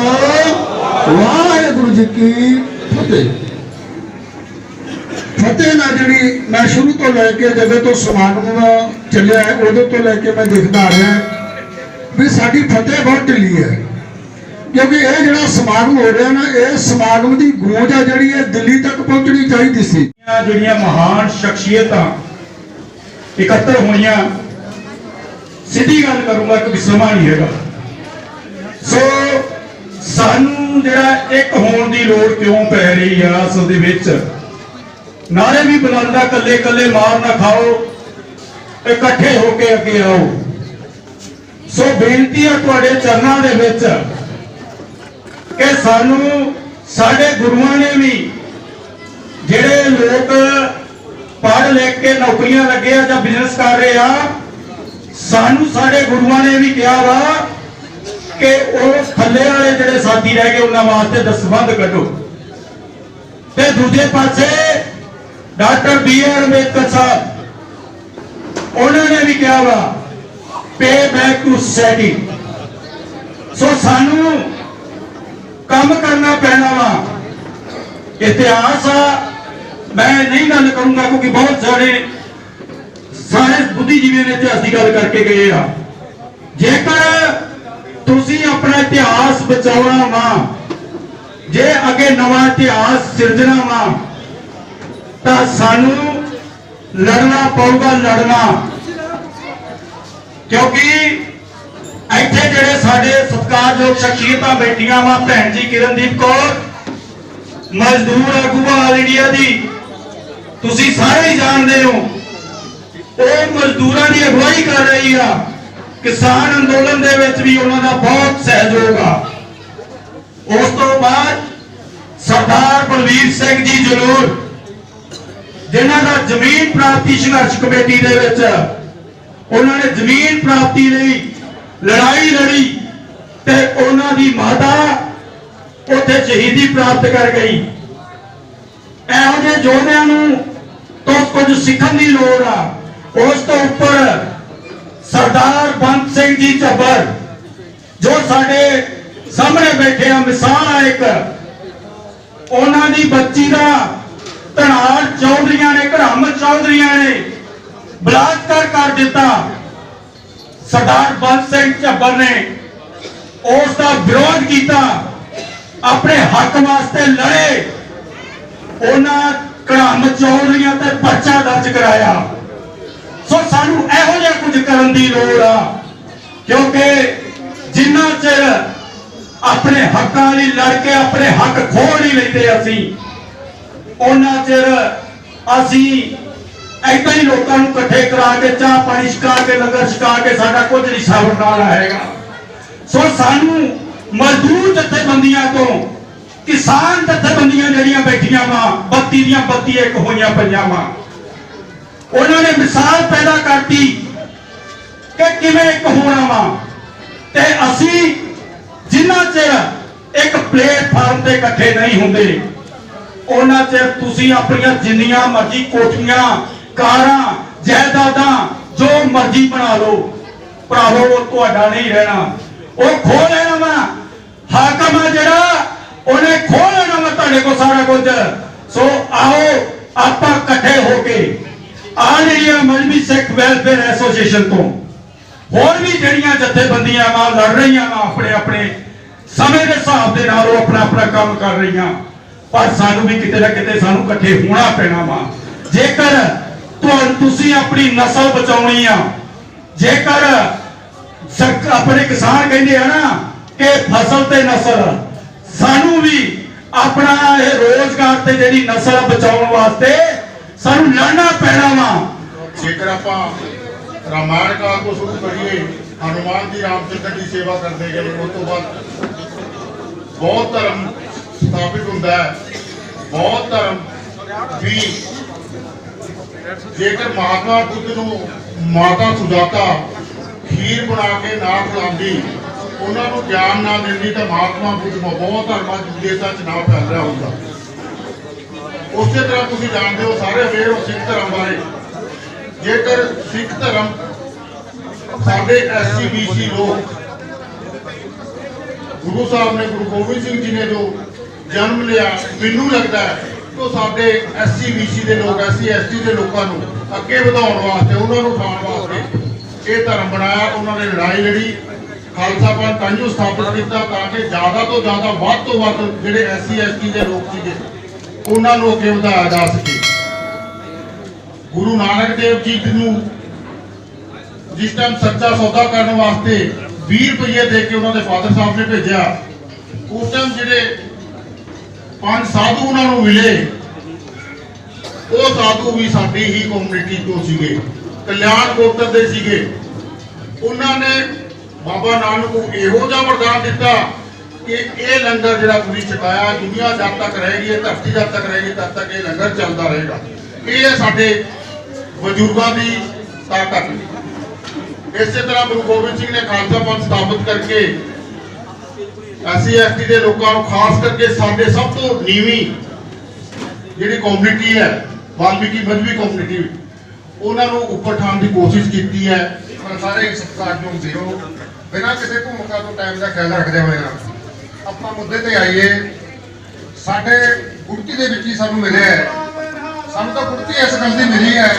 ਵਾਹਿਗੁਰੂ ਜੀ ਕੀ ਫਤਿਹ। ਫਤਿਹ ਨਾਲ ਜਿਹੜੀ ਮੈਂ ਸ਼ੁਰੂ ਤੋਂ ਲੈ ਕੇ ਜਦੋਂ ਤੋਂ ਸਮਾਗਮ ਚੱਲਿਆ ਉਦੋਂ ਤੋਂ ਲੈ ਕੇ ਮੈਂ ਦੇਖਦਾ ਆ ਰਿਹਾ ਵੀ ਸਾਡੀ ਫਤਿਹ ਬਹੁਤ ਢਿੱਲੀ ਹੈ, ਕਿਉਂਕਿ ਇਹ ਜਿਹੜਾ ਸਮਾਗਮ ਹੋ ਰਿਹਾ ਨਾ, ਇਹ ਸਮਾਗਮ ਦੀ ਗੂੰਜ ਆ ਜਿਹੜੀ ਇਹ ਦਿੱਲੀ ਤੱਕ ਪਹੁੰਚਣੀ ਚਾਹੀਦੀ ਸੀ। ਜਿਹੜੀਆਂ ਮਹਾਨ ਸ਼ਖਸੀਅਤਾਂ ਇਕੱਤਰ ਹੋਈਆਂ, ਸਿੱਧੀ ਗੱਲ ਕਰੂੰਗਾ ਕਿ ਸਮਾਂ ਨਹੀਂ ਹੈਗਾ। ਸੋ ਸਾਨੂੰ ਜਿਹੜਾ ਇੱਕ ਹੋਣ ਦੀ ਲੋੜ ਕਿਉਂ ਪੈ ਰਹੀ ਆ, ਅਸਲ ਦੇ ਵਿੱਚ ਨਾਰੇ ਵੀ ਬੁਲੰਦਾ, ਕੱਲੇ ਕੱਲੇ ਮਾਰ ਨਾ ਖਾਓ, ਇਕੱਠੇ ਹੋ ਕੇ ਅੱਗੇ ਆਓ। ਸੋ ਬੇਨਤੀ ਆ ਤੁਹਾਡੇ ਚਰਨਾਂ ਦੇ ਵਿੱਚ ਕਿ ਸਾਨੂੰ ਸਾਡੇ ਗੁਰੂਆਂ ਨੇ ਵੀ, ਜਿਹੜੇ ਲੋਕ ਪੜ੍ਹ ਲਿਖ ਕੇ ਨੌਕਰੀਆਂ ਲੱਗੇ ਆ ਜਾਂ ਬਿਜ਼ਨਸ ਕਰ ਰਹੇ ਆ, ਸਾਨੂੰ ਸਾਡੇ ਗੁਰੂਆਂ ਨੇ ਵੀ ਕਿਹਾ ਵਾ ਕਿ ਉਹ ਥੱਲੇ ਵਾਲੇ ਜਿਹੜੇ ਸਾਥੀ ਰਹਿ ਗਏ ਉਹਨਾਂ ਵਾਸਤੇ ਦਸਵੰਧ ਕੱਢੋ। ਤੇ ਦੂਜੇ ਪਾਸੇ ਡਾਕਟਰ B.R. ਅੰਬੇਦਕਰ ਸਾਹਿਬ, ਉਹਨਾਂ ਨੇ ਵੀ ਕਿਹਾ ਵਾ ਪੇ ਬੈਕ ਟੂ ਸੋਸਾਇਟੀ। ਸੋ ਸਾਨੂੰ ਕੰਮ ਕਰਨਾ ਪੈਣਾ ਵਾ। ਇਤਿਹਾਸ ਆ, ਮੈਂ ਨਹੀਂ ਗੱਲ ਕਰੂੰਗਾ ਕਿਉਂਕਿ ਬਹੁਤ ਸਾਰੇ ਬੁੱਧੀਜੀਵੀਆਂ ਨੇ ਇਤਿਹਾਸ ਦੀ ਗੱਲ ਕਰਕੇ ਗਏ ਆ। ਜੇਕਰ ਤੁਸੀਂ ਆਪਣਾ ਇਤਿਹਾਸ ਬਚਾਉਣਾ ਵਾ, ਜੇ ਅੱਗੇ ਨਵਾਂ ਇਤਿਹਾਸ ਸਿਰਜਣਾ ਵਾ, ਤਾਂ ਸਾਨੂੰ ਲੜਨਾ ਪਊਗਾ, ਲੜਨਾ। ਕਿਉਂਕਿ ਇੱਥੇ ਜਿਹੜੇ ਸਾਡੇ ਸਤਿਕਾਰਯੋਗ ਸ਼ਖਸੀਅਤਾਂ ਬੈਠੀਆਂ ਵਾ, ਭੈਣ ਜੀ ਕਿਰਨਦੀਪ ਕੌਰ ਮਜ਼ਦੂਰ ਆਗੂ ਆਲ ਇੰਡੀਆ ਦੀ, ਤੁਸੀਂ ਸਾਰੇ ਹੀ ਜਾਣਦੇ ਹੋ, ਉਹ ਮਜ਼ਦੂਰਾਂ ਦੀ ਅਗਵਾਈ ਕਰ ਰਹੀ ਆ। ਕਿਸਾਨ ਅੰਦੋਲਨ ਦੇ ਵਿੱਚ ਵੀ ਉਹਨਾਂ ਦਾ ਬਹੁਤ ਸਹਿਯੋਗ ਆ। ਉਸ ਤੋਂ ਬਾਅਦ ਸਰਦਾਰ ਬਲਵੀਰ ਸਿੰਘ ਜੀ ਜਲੂਰ, ਜਿਨ੍ਹਾਂ ਦਾ ਜ਼ਮੀਨ ਪ੍ਰਾਪਤੀ ਸੰਘਰਸ਼ ਕਮੇਟੀ ਦੇ ਵਿੱਚ ਉਹਨਾਂ ਨੇ ਜ਼ਮੀਨ ਪ੍ਰਾਪਤੀ ਲਈ ਲੜਾਈ ਲੜੀ ਤੇ ਉਹਨਾਂ ਦੀ ਮਾਤਾ ਉੱਥੇ ਸ਼ਹੀਦੀ ਪ੍ਰਾਪਤ ਕਰ ਗਈ। ਇਹੋ ਜਿਹੇ ਯੋਧਿਆਂ ਨੂੰ ਤੋਂ ਕੁਝ ਸਿੱਖਣ ਦੀ ਲੋੜ ਆ। ਉਸ ਤੋਂ ਉੱਪਰ ਸਰਦਾਰ ਬੰਦ ਸਿੰਘ ਜੀ ਝੱਬਰ, ਜੋ ਸਾਡੇ ਸਾਹਮਣੇ ਬੈਠੇ ਆ, ਮਿਸਾਲ ਆ ਇੱਕ। ਉਹਨਾਂ ਦੀ ਬੱਚੀ ਦਾ ਧਨਾੜ ਚੌਧਰੀਆਂ ਨੇ, ਘੜਮ ਚੌਧਰੀਆਂ ਨੇ ਬਲਾਤਕਾਰ ਕਰ ਦਿੱਤਾ। ਸਰਦਾਰ ਬੰਦ ਸਿੰਘ ਝੱਬਰ ਨੇ ਉਸ ਦਾ ਵਿਰੋਧ ਕੀਤਾ, ਆਪਣੇ ਹੱਕ ਵਾਸਤੇ ਲੜੇ। ਉਹਨਾਂ ਘੜਮ ਚੌਧਰੀਆਂ ਤੇ ਪਰਚਾ ਦਰਜ ਕਰਾਇਆ। ਸੋ ਸਾਨੂੰ ਇਹੋ ਜਿਹਾ ਕੁਝ ਕਰਨ ਦੀ ਲੋੜ ਆ, ਕਿਉਂਕਿ ਜਿੰਨਾ ਚਿਰ ਆਪਣੇ ਹੱਕਾਂ ਲਈ ਲੜ ਕੇ ਆਪਣੇ ਹੱਕ ਖੋਹ ਨਹੀਂ ਲੈਂਦੇ ਅਸੀਂ, ਉਹਨਾਂ ਚਿਰ ਅਸੀਂ ਏਦਾਂ ਹੀ ਲੋਕਾਂ ਨੂੰ ਇਕੱਠੇ ਕਰਾ ਕੇ ਚਾਹ ਪਾਣੀ ਛਕਾ ਕੇ ਲੰਗਰ ਛਕਾ ਕੇ ਸਾਡਾ ਕੁਝ ਨਹੀਂ ਸਾਬਰ ਹੈਗਾ। ਸੋ ਸਾਨੂੰ ਮਜ਼ਦੂਰ ਜਥੇਬੰਦੀਆਂ ਤੋਂ, ਕਿਸਾਨ ਜਥੇਬੰਦੀਆਂ ਜਿਹੜੀਆਂ ਬੈਠੀਆਂ ਵਾ, 32 ਦੀਆਂ 32 ਇੱਕ ਹੋਈਆਂ ਪਈਆਂ ਵਾ, ਉਹਨਾਂ ਨੇ ਮਿਸਾਲ ਪੈਦਾ ਕਰਤੀ ਕਿ ਕਿਵੇਂ ਇੱਕ ਹੋਣਾ ਵਾ। ਤੇ ਅਸੀਂ ਜਿੰਨਾ ਚਿਰ ਇੱਕ ਪਲੇਟਫਾਰਮ ਤੇ ਇਕੱਠੇ ਨਹੀਂ ਹੁੰਦੇ, ਉਹਨਾਂ ਚਿਰ ਤੁਸੀਂ ਆਪਣੀਆਂ ਜਿੰਨੀਆਂ ਮਰਜ਼ੀ ਕੋਠੀਆਂ, ਕਾਰਾਂ, ਜਾਇਦਾਦਾਂ ਜੋ ਮਰਜ਼ੀ ਬਣਾ ਲਓ, ਭਰਾਵੋ ਉਹ ਤੁਹਾਡਾ ਨਹੀਂ ਰਹਿਣਾ। ਉਹ ਖੋਹ ਲੈਣਾ ਵਾ। ਹਾਕਮ ਆ ਜਿਹੜਾ, ਉਹਨੇ ਖੋਹ ਲੈਣਾ ਵਾ ਤੁਹਾਡੇ ਕੋਲ ਸਾਰਾ ਕੁਝ। ਸੋ ਆਓ ਆਪਾਂ ਇਕੱਠੇ ਹੋ ਕੇ ਆਲ ਇੰਡੀਆ ਮਜਬੀ ਸਿੱਖ ਵੈਲਫੇਅਰ ਐਸੋਸੀਏਸ਼ਨ ਤੋਂ ਹੋਰ ਵੀ ਜਿਹੜੀਆਂ ਜਥੇਬੰਦੀਆਂ ਵਾ ਲੜ ਰਹੀਆਂ ਵਾ, ਆਪਣੇ ਆਪਣੇ ਸਮੇਂ ਦੇ ਹਿਸਾਬ ਦੇ ਨਾਲ ਉਹ ਆਪਣਾ ਆਪਣਾ ਕੰਮ ਕਰ ਰਹੀਆਂ, ਪਰ ਸਾਨੂੰ ਵੀ ਕਿਤੇ ਨਾ ਕਿਤੇ ਸਾਨੂੰ ਇਕੱਠੇ ਹੋਣਾ ਪੈਣਾ ਵਾ। ਜੇਕਰ ਤੁਸੀਂ ਆਪਣੀ ਨਸਲ ਬਚਾਉਣੀ ਆ, ਜੇਕਰ ਆਪਣੇ ਕਿਸਾਨ ਕਹਿੰਦੇ ਆ ਨਾ ਕਿ ਫਸਲ ਤੇ ਨਸਲ, ਸਾਨੂੰ ਵੀ ਆਪਣਾ ਇਹ ਰੋਜ਼ਗਾਰ ਤੇ ਜਿਹੜੀ ਨਸਲ ਬਚਾਉਣ ਵਾਸਤੇ ਸਾਨੂੰ ਲੜਨਾ ਪੈਣਾ ਵਾ। ਜੇਕਰ ਆਪਾਂ ਰਾਮਾਇਣ ਕਾਲ ਤੋਂ ਸ਼ੁਰੂ ਕਰੀਏ, ਹਨੂਮਾਨ ਜੀ ਰਾਮਚੰਦਰ ਦੀ ਸੇਵਾ ਕਰਦੇ ਗਏ, ਉਸ ਤੋਂ ਬਾਅਦ ਬਹੁਤ ਧਰਮ ਸਥਾਪਿਤ ਹੁੰਦਾ ਹੈ, ਬਹੁਤ ਧਰਮ ਵੀ। ਜੇਕਰ ਮਹਾਤਮਾ ਬੁੱਧ ਨੂੰ ਮਾਤਾ ਸੁਜਾਤਾ ਖੀਰ ਬਣਾ ਕੇ ਨਾ ਖਿਲਾਉਂਦੀ, ਉਹਨਾਂ ਨੂੰ ਗਿਆਨ ਨਾ ਦਿੰਦੀ, ਤਾਂ ਮਹਾਤਮਾ ਬੁੱਧ ਬਹੁਤ ਧਰਮਾਂ ਦੇਸ਼ਾਂ 'ਚ ਨਾ ਫੈਲ ਰਿਹਾ ਹੁੰਦਾ। ਉਸੇ ਤਰ੍ਹਾਂ ਤੁਸੀਂ ਜਾਣਦੇ ਹੋ, ਸਾਰੇ ਅਵੇਅਰ ਹੋ ਸਿੱਖ ਧਰਮ ਬਾਰੇ। ਜੇਕਰ ਸਿੱਖ ਧਰਮ ਸਾਡੇ SC BC ਲੋਕ, ਗੁਰੂ ਸਾਹਿਬ ਨੇ, ਗੁਰੂ ਗੋਬਿੰਦ ਸਿੰਘ ਜੀ ਨੇ ਜੋ ਜਨਮ ਲਿਆ, ਮੈਨੂੰ ਲੱਗਦਾ ਹੈ ਕਿ ਸਾਡੇ SC BC ਦੇ ਲੋਕ, SC ST ਦੇ ਲੋਕਾਂ ਨੂੰ ਅੱਗੇ ਵਧਾਉਣ ਵਾਸਤੇ, ਉਹਨਾਂ ਨੂੰ ਉਠਾਉਣ ਵਾਸਤੇ ਇਹ ਧਰਮ ਬਣਾਇਆ। ਉਹਨਾਂ ਨੇ ਲੜਾਈ ਲੜੀ, ਖਾਲਸਾ ਪੰਥ ਤਾਂਹੀਓ ਸਥਾਪਿਤ ਕੀਤਾ ਤਾਂ ਕਿ ਜ਼ਿਆਦਾ ਤੋਂ ਜ਼ਿਆਦਾ, ਵੱਧ ਤੋਂ ਵੱਧ ਜਿਹੜੇ SC ST ਦੇ ਲੋਕ ਸੀਗੇ ਉਹਨਾਂ ਨੂੰ ਅੱਗੇ ਵਧਾਇਆ ਜਾ ਸਕੇ। ਗੁਰੂ ਨਾਨਕ ਦੇਵ ਜੀ ਨੂੰ ਜਿਸ ਟਾਈਮ ਸੱਚਾ ਸੌਦਾ ਕਰਨ ਵਾਸਤੇ 20 ਰੁਪਏ ਦੇ ਕੇ ਉਹਨਾਂ ਦੇ ਫਾਦਰ ਸਾਹਿਬ ਨੇ ਭੇਜਿਆ, ਉਸ ਟਾਈਮ ਜਿਹੜੇ 5 ਸਾਧੂ ਉਹਨਾਂ ਨੂੰ ਮਿਲੇ, ਉਹ ਸਾਧੂ ਵੀ ਸਾਡੀ ਹੀ ਕਮਿਊਨਿਟੀ ਤੋਂ ਸੀਗੇ, ਕਲਿਆਣ ਗੋਤਰ ਦੇ ਸੀਗੇ। ਉਹਨਾਂ ਨੇ ਬਾਬਾ ਨਾਨਕ ਨੂੰ ਇਹੋ ਜਿਹਾ ਵਰਦਾਨ ਦਿੱਤਾ ਕਿ ਇਹ ਲੰਗਰ ਜਿਹੜਾ ਤੁਸੀਂ ਛਕਾਇਆ, ਦੁਨੀਆ ਜਦ ਤੱਕ ਰਹੇਗੀ, ਇਹ ਧਰਤੀ ਜਦ ਤੱਕ ਰਹੇਗੀ, ਤਦ ਤੱਕ ਇਹ ਲੰਗਰ ਚੱਲਦਾ ਰਹੇਗਾ। ਇਹ ਸਾਡੇ ਬਜ਼ੁਰਗਾਂ ਦੀ ਤਾਕਤ। ਇਸੇ ਤਰ੍ਹਾਂ ਗੁਰੂ ਗੋਬਿੰਦ ਸਿੰਘ ਨੇ ਖਾਲਸਾ ਪੰਥ ਸਥਾਪਿਤ ਕਰਕੇ SC ST ਦੇ ਲੋਕਾਂ ਨੂੰ, ਖਾਸ ਕਰਕੇ ਸਾਡੇ ਸਭ ਤੋਂ ਨੀਵੀਂ ਜਿਹੜੀ ਕਮਿਊਨਿਟੀ ਹੈ ਵਾਲਮੀਕੀ ਮਜ਼੍ਹਬੀ ਕਮਿਊਨਿਟੀ, ਉਹਨਾਂ ਨੂੰ ਉੱਪਰ ਠਾਉਣ ਦੀ ਕੋਸ਼ਿਸ਼ ਕੀਤੀ ਹੈ। ਪਰ ਸਾਰੇ ਸਤਿਕਾਰਯੋਗ ਵੀਰੋ, ਬਿਨਾਂ ਕਿਸੇ ਭੂਮਿਕਾ ਤੋਂ ਟਾਈਮ ਦਾ ਖਿਆਲ ਰੱਖਦੇ ਹੋਏ ਆਪਾਂ ਮੁੱਦੇ ਤੇ ਆਈਏ। ਸਾਡੇ ਗੁਰਤੀ ਦੇ ਵਿੱਚ ਹੀ ਸਾਨੂੰ ਮਿਲਿਆ ਹੈ, ਸਾਨੂੰ ਤਾਂ ਗੁਰਤੀ ਇਸ ਗੱਲ ਦੀ ਮਿਲੀ ਹੈ,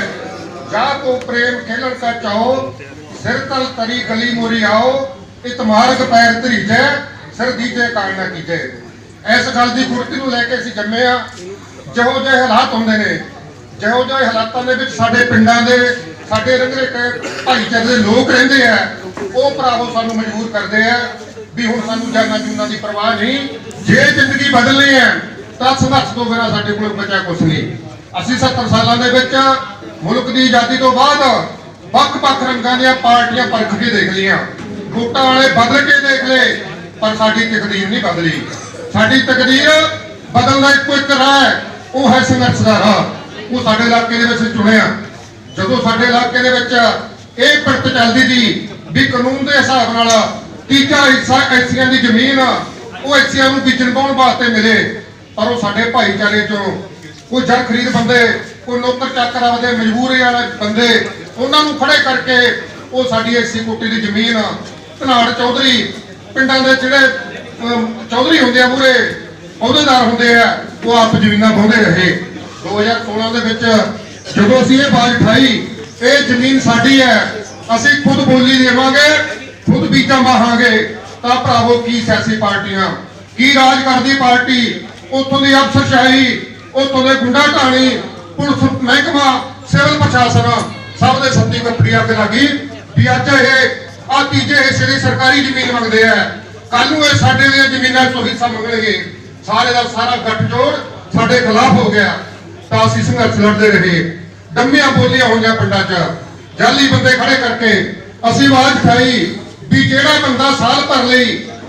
ਜਾ ਕੋ ਪ੍ਰੇਮ ਖੇਲਣ ਕਾ ਚਾਹੋ, ਸਿਰ ਤਲ ਤਰੀ ਗਲੀ ਮੋਰੀ ਆਓ, ਇਤਮਾਰਗ ਪੈਰ ਧਰੀਜੈ, ਸਿਰ ਦੀਜੇ ਕਾਇ ਨਾ ਕੀਜੈ। ਇਸ ਗੱਲ ਦੀ ਗੁਰਤੀ ਨੂੰ ਲੈ ਕੇ ਅਸੀਂ ਜੰਮੇ ਆ। ਜਿਹੋ ਜਿਹੇ ਹਾਲਾਤ ਹੁੰਦੇ ਨੇ, ਜਿਹੋ ਜਿਹੇ ਹਾਲਾਤਾਂ ਦੇ ਵਿੱਚ ਸਾਡੇ ਪਿੰਡਾਂ ਦੇ, ਸਾਡੇ ਰੰਗਰੇ ਭਾਈਚਾਰੇ ਦੇ ਲੋਕ ਰਹਿੰਦੇ ਆ, ਉਹ ਭਰਾਵੋ ਸਾਨੂੰ ਮਜਬੂਰ ਕਰਦੇ ਆ ਵੀ ਹੁਣ ਸਾਨੂੰ ਜਾਨਾਂ ਜੂਨਾਂ ਦੀ ਪਰਵਾਹ ਨਹੀਂ, ਜੇ ਜ਼ਿੰਦਗੀ ਬਦਲਣੀ ਹੈ ਤਾਂ ਸੰਘਰਸ਼ ਤੋਂ ਬਿਨਾਂ ਸਾਡੇ ਕੋਲ ਬਚਿਆ ਕੁਛ ਨਹੀਂ। ਅਸੀਂ 70 ਸਾਲਾਂ ਦੇ ਵਿੱਚ ਮੁਲਕ ਦੀ ਆਜ਼ਾਦੀ ਤੋਂ ਬਾਅਦ ਵੱਖ-ਵੱਖ ਰੰਗਾਂ ਦੀਆਂ ਪਾਰਟੀਆਂ ਪਰਖ ਕੇ ਦੇਖ ਲਈਆਂ, ਵੋਟਾਂ ਵਾਲੇ ਬਦਲ ਕੇ ਦੇਖ ਲਏ, ਪਰ ਸਾਡੀ ਤਕਦੀਰ ਨਹੀਂ ਬਦਲੀ। ਸਾਡੀ ਤਕਦੀਰ ਬਦਲਣ ਦਾ ਇੱਕੋ ਇੱਕ ਰਾਹ ਹੈ, ਉਹ ਹੈ ਸੰਘਰਸ਼ ਦਾ ਰਾਹ। ਉਹ ਸਾਡੇ ਇਲਾਕੇ ਦੇ ਵਿੱਚ ਚੁਣਿਆ। ਜਦੋਂ ਸਾਡੇ ਇਲਾਕੇ ਦੇ ਵਿੱਚ ਇਹ ਪਿਰਤ ਚੱਲਦੀ ਸੀ ਵੀ ਕਾਨੂੰਨ ਦੇ ਹਿਸਾਬ ਨਾਲ ਤੀਜਾ ਹਿੱਸਾ ਐਸੀਆਂ ਦੀ ਜ਼ਮੀਨ ਉਹ ਐਸੀਆਂ ਨੂੰ ਬੀਜਣ ਪਾਉਣ ਵਾਸਤੇ ਮਿਲੇ, ਪਰ ਉਹ ਸਾਡੇ ਭਾਈਚਾਰੇ ਚੋਂ ਕੋਈ ਜਰ ਖਰੀਦ ਬੰਦੇ, ਕੋਈ ਨੌਕਰ ਚਾਕਰ ਆਵਦੇ ਮਜਬੂਰੀ ਵਾਲੇ ਬੰਦੇ, ਉਹਨਾਂ ਨੂੰ ਖੜੇ ਕਰਕੇ ਉਹ ਸਾਡੀ ਐਸੀ ਕੋਟੀ ਦੀ ਜ਼ਮੀਨ ਧਨਾੜ ਚੌਧਰੀ ਪਿੰਡਾਂ ਦੇ ਜਿਹੜੇ ਚੌਧਰੀ ਹੁੰਦੇ ਆ, ਮੂਰੇ ਅਹੁਦੇਦਾਰ ਹੁੰਦੇ ਆ, ਉਹ ਆਪ ਜ਼ਮੀਨਾਂ ਪਾਉਂਦੇ ਰਹੇ। 2016 ਦੇ ਵਿੱਚ ਜਦੋਂ ਅਸੀਂ ਇਹ ਬਾਜ਼ ਉਠਾਈ, ਇਹ ਜ਼ਮੀਨ ਸਾਡੀ ਹੈ, ਅਸੀਂ ਖੁਦ ਬੋਲੀ ਦੇਵਾਂਗੇ, ਖੁਦ ਬੀਜਾਂ ਵਾਹਾਂਗੇ, ਤਾਂ ਭਰਾਵੋ ਕੀ ਸਿਆਸੀ ਪਾਰਟੀਆਂ, ਕੀ ਰਾਜ ਕਰਦੀ ਪਾਰਟੀ, ਉੱਥੋਂ ਦੀ ਅਫਸਰਸ਼ਾਹੀ, ਉੱਥੋਂ ਦੇ ਗੁੰਡਾ ਢਾਣੀ, ਪੁਲਿਸ ਮਹਿਕਮਾ, ਸਿਵਲ ਪ੍ਰਸ਼ਾਸਨ ਸਭ ਦੇ ਸੱਤੀ ਕੱਪੜੀ ਅੱਗ ਲੱਗੀ ਵੀ ਅੱਜ ਇਹ ਆ ਤੀਜੇ ਹਿੱਸੇ ਦੀ ਸਰਕਾਰੀ ਜ਼ਮੀਨ ਮੰਗਦੇ ਆ, ਕੱਲ ਨੂੰ ਇਹ ਸਾਡੇ ਦੀਆਂ ਜ਼ਮੀਨਾਂ ਚੋਂ ਹਿੱਸਾ ਮੰਗਣਗੇ। ਸਾਰੇ ਦਾ ਸਾਰਾ ਗੱਠਜੋੜ ਸਾਡੇ ਖਿਲਾਫ ਹੋ ਗਿਆ, ਤਾਂ ਅਸੀਂ ਸੰਘਰਸ਼ ਲੜਦੇ ਰਹੇ। ਡੰਮੀਆਂ ਬੋਲੀਆਂ ਹੋਈਆਂ ਪਿੰਡਾਂ 'ਚ, ਜਾਲੀ ਬੰਦੇ ਖੜੇ ਕਰਕੇ ਅਸੀਂ ਆਵਾਜ਼ ਉਠਾਈ ਵੀ ਜਿਹੜਾ ਬੰਦਾ ਸਾਲ ਭਰ ਲਈ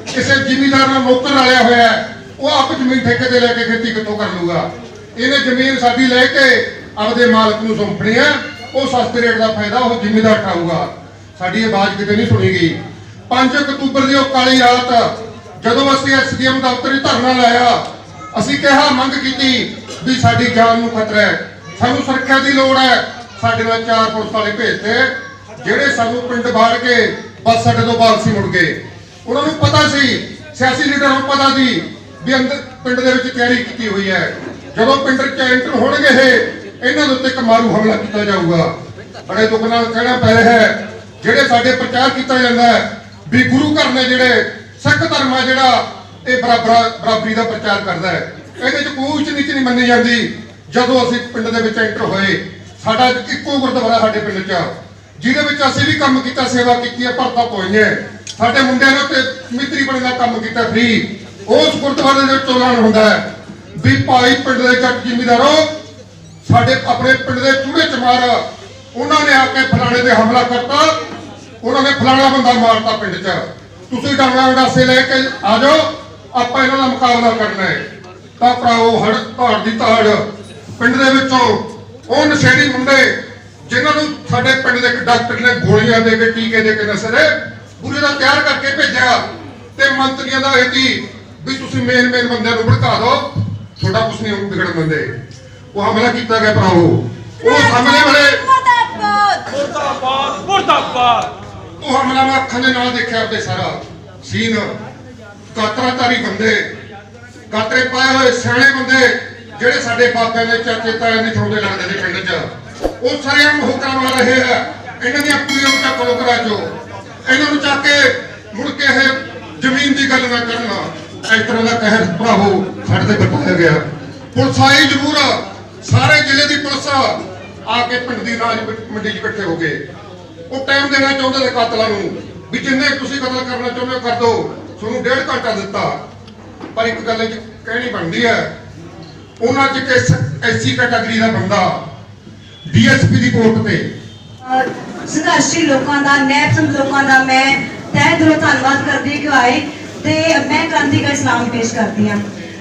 ਕਿਸੇ ਜ਼ਿਮੀਂਦਾਰ ਨਾਲ ਨੌਕਰ ਰਲਿਆ ਹੋਇਆ, ਉਹ ਆਪ ਜ਼ਮੀਨ ਠੇਕੇ ਤੇ ਲੈ ਕੇ ਖੇਤੀ ਕਿੱਥੋਂ ਕਰ ਲੂਗਾ। ਇਹਨੇ ਜ਼ਮੀਨ ਸਾਡੀ ਲੈ ਕੇ ਆਪਦੇ ਮਾਲਕ ਨੂੰ ਸੌਂਪਣੀ ਹੈ, ਉਹ ਸਸਤੇ ਰੇਟ ਦਾ ਫਾਇਦਾ ਉਹ ਜ਼ਿਮੀਂਦਾਰ ਉਠਾਊਗਾ। ਸਾਡੀ ਆਵਾਜ਼ ਕਿਤੇ ਨਹੀਂ ਸੁਣੀ ਗਈ। 5 ਅਕਤੂਬਰ ਦੀ ਉਹ ਕਾਲੀ ਰਾਤ ਜਦੋਂ ਅਸੀਂ ਐਸਡੀਐਮ ਦਫ਼ਤਰ 'ਚ ਧਰਨਾ ਲਾਇਆ, ਅਸੀਂ ਕਿਹਾ, ਮੰਗ ਕੀਤੀ ਵੀ ਸਾਡੀ ਜਾਨ ਨੂੰ ਖਤਰਾ ਹੈ, ਸਾਨੂੰ ਸੁਰੱਖਿਆ ਦੀ ਲੋੜ ਹੈ। ਸਾਡੇ ਨਾਲ 4 ਪੁਲਿਸ ਵਾਲੇ ਭੇਜਤੇ, ਜਿਹੜੇ ਸਾਨੂੰ ਪਿੰਡ ਬਾੜ ਕੇ ਬੱਸ ਅੱਡੇ ਤੋਂ ਵਾਪਸੀ ਮੁੜ ਗਏ। ਉਹਨਾਂ ਨੂੰ ਪਤਾ ਸੀ, ਸਿਆਸੀ ਲੀਡਰਾਂ ਨੂੰ ਪਤਾ ਸੀ ਵੀ ਅੰਦਰ ਪਿੰਡ ਦੇ ਵਿੱਚ ਤਿਆਰੀ ਕੀਤੀ ਹੋਈ ਹੈ, ਜਦੋਂ ਪਿੰਡ 'ਚ ਐਂਟਰ ਹੋਣਗੇ ਇਹਨਾਂ ਦੇ ਉੱਤੇ ਇੱਕ ਮਾਰੂ ਹਮਲਾ ਕੀਤਾ ਜਾਊਗਾ। ਬੜੇ ਦੁੱਖ ਨਾਲ ਕਹਿਣਾ ਪੈ ਰਿਹਾ ਹੈ, ਜਿਹੜੇ ਸਾਡੇ ਪ੍ਰਚਾਰ ਕੀਤਾ ਜਾਂਦਾ ਹੈ ਵੀ ਗੁਰੂ ਘਰ ਨੇ ਜਿਹੜੇ ਸਿੱਖ ਧਰਮ ਆ ਜਿਹੜਾ ਇਹ ਬਰਾਬਰੀ ਦਾ ਪ੍ਰਚਾਰ ਕਰਦਾ ਹੈ, ਇਹਦੇ 'ਚ ਕੋਈ ਉੱਚ ਨੀਚ ਨਹੀਂ ਮੰਨੀ ਜਾਂਦੀ। ਜਦੋਂ ਅਸੀਂ ਪਿੰਡ ਦੇ ਵਿੱਚ ਐਂਟਰ ਹੋਏ, ਸਾਡਾ ਇੱਕੋ ਗੁਰਦੁਆਰਾ ਸਾਡੇ ਪਿੰਡ 'ਚ, ਜਿਹਦੇ ਵਿੱਚ ਅਸੀਂ ਵੀ ਕੰਮ ਕੀਤਾ, ਸੇਵਾ ਕੀਤੀ ਹੈ, ਭਰਤਾ ਪੋਈਆਂ, ਸਾਡੇ ਮੁੰਡਿਆਂ ਨੇ ਉੱਤੇ ਮਿੱਤਰੀ ਬਣੇ ਦਾ ਕੰਮ ਕੀਤਾ ਫ੍ਰੀ। ਉਸ ਗੁਰਦੁਆਰੇ ਦੇ ਵਿੱਚ ਐਲਾਨ ਹੁੰਦਾ ਹੈ ਵੀ ਭਾਈ ਪਿੰਡ ਦੇ ਜੱਟ ਜ਼ਿਮੀਂਦਾਰੋ, ਸਾਡੇ ਆਪਣੇ ਪਿੰਡ ਦੇ ਚੂੜੇ ਚਮਾਰ ਉਹਨਾਂ ਨੇ ਆ ਕੇ ਫਲਾਣੇ ਤੇ ਹਮਲਾ ਕਰਤਾ, ਉਹਨਾਂ ਨੇ ਫਲਾਣਾ ਬੰਦਾ ਮਾਰਤਾ ਪਿੰਡ 'ਚ, ਤੁਸੀਂ ਡਾਂਗਾ ਗੰਡਾਸੇ ਲੈ ਕੇ ਆ ਜਾਓ, ਆਪਾਂ ਇਹਨਾਂ ਦਾ ਮੁਕਾਬਲਾ ਕਰਨਾ ਹੈ। ਤਾਂ ਭਰਾਵੋ ਹੜ ਧਾੜ ਦੀ ਧਾੜ ਪਿੰਡ ਦੇ ਵਿੱਚੋਂ ਉਹ ਨਸ਼ੇੜੀ ਮੁੰਡੇ ਜਿਨ੍ਹਾਂ ਨੂੰ ਸਾਡੇ ਪਿੰਡ ਦੇ ਇੱਕ ਡਾਕਟਰ ਨੇ ਗੋਲੀਆਂ ਦੇ ਕੇ, ਟੀਕੇ ਦੇ ਕੇ ਨਸਰੇ ਪੂਰੇ ਦਾ ਤਿਆਰ ਕਰਕੇ ਭੇਜਿਆ, ਤੇ ਮੰਤਰੀਆਂ ਦਾ ਇਹ ਸੀ ਵੀ ਤੁਸੀਂ ਮੇਨ ਬੰਦਿਆਂ ਨੂੰ ਭੜਕਾ ਦਿਓ, ਤੁਹਾਡਾ ਕੁਛ ਨਹੀਂ ਵਿਗੜਨ ਦਿੰਦੇ। ਉਹ ਹਮਲਾ ਕੀਤਾ ਗਿਆ ਭਰਾਵੋ, ਉਹ ਹਮਲੇ ਵਾਲੇ ਉਹ ਹਮਲਾ ਮੈਂ ਅੱਖਾਂ ਦੇ ਨਾਲ ਦੇਖਿਆ ਤੇ ਸਾਰਾ ਸੀਨ। ਕਾਤਰਾਧਾਰੀ ਬੰਦੇ, ਕਾਤਰੇ ਪਾਏ ਹੋਏ ਸਿਆਣੇ ਬੰਦੇ, ਜਿਹੜੇ ਸਾਡੇ ਬਾਬਿਆਂ ਦੇ ਚਾਚੇ ਤਾਇਆਂ ਦੇ ਛੋਟੇ ਲੱਗਦੇ ਨੇ ਪਿੰਡ 'ਚ, ਉਹ ਸਾਰਿਆਂ ਹੁਕਮ ਆ ਰਹੇ ਆ, ਇਹਨਾਂ ਦੀਆਂ ਕੁੜੀਆਂ ਨੂੰ ਚੱਕ ਲੋ ਕਰਾ ਚੋ, ਇਹਨਾਂ ਨੂੰ ਚੱਕ ਕੇ ਮੁੜ ਕੇ ਇਹ ਜ਼ਮੀਨ ਦੀ ਗੱਲ ਨਾ ਕਰਨਾ। ਇਸ ਤਰ੍ਹਾਂ ਦਾ ਕਹਿਰ ਭਰਾਵੋ ਸਾਡੇ ਤੇ ਬਤਾਇਆ ਗਿਆ। ਪੁਲਿਸ ਆਈ ਜ਼ਰੂਰ, ਸਾਰੇ ਜ਼ਿਲ੍ਹੇ ਦੀ ਪੁਲਿਸ ਆ ਕੇ ਪਿੰਡ ਦੀ ਰਾਜ ਮੰਡੀ 'ਚ ਇਕੱਠੇ ਹੋ ਗਏ। ਉਹ ਟਾਈਮ ਦੇਣਾ ਚਾਹੁੰਦੇ ਨੇ ਕਾਤਲਾਂ ਨੂੰ ਵੀ ਜਿੰਨੇ ਤੁਸੀਂ ਕਤਲ ਕਰਨਾ ਚਾਹੁੰਦੇ ਹੋ ਕਰ ਦਿਓ, ਤੁਹਾਨੂੰ 1.5 ਘੰਟਾ ਦਿੱਤਾ। ਪਰ ਇੱਕ ਗੱਲ ਕਹਿਣੀ ਬਣਦੀ ਹੈ, ਉਹਨਾਂ 'ਚ ਇੱਕ ਐਸੀ ਕੈਟਾਗਰੀ ਦਾ ਬੰਦਾ ਡੀਐਸਪੀ ਦੀ ਕੋਰਟ ਤੇ ਸੰਘਰਸ਼ੀ ਲੋਕਾਂ ਦਾ, ਨੈਪਸੰਦ ਲੋਕਾਂ ਦਾ ਮੈਂ ਤਹਿ ਦਿਲੋਂ ਧੰਨਵਾਦ ਕਰਦੀ ਕਿ ਆਏ, ਤੇ ਮੈਂ ਕ੍ਰਾਂਤੀਕਾਰੀ ਸਲਾਮ ਪੇਸ਼ ਕਰਦੀ ਹਾਂ।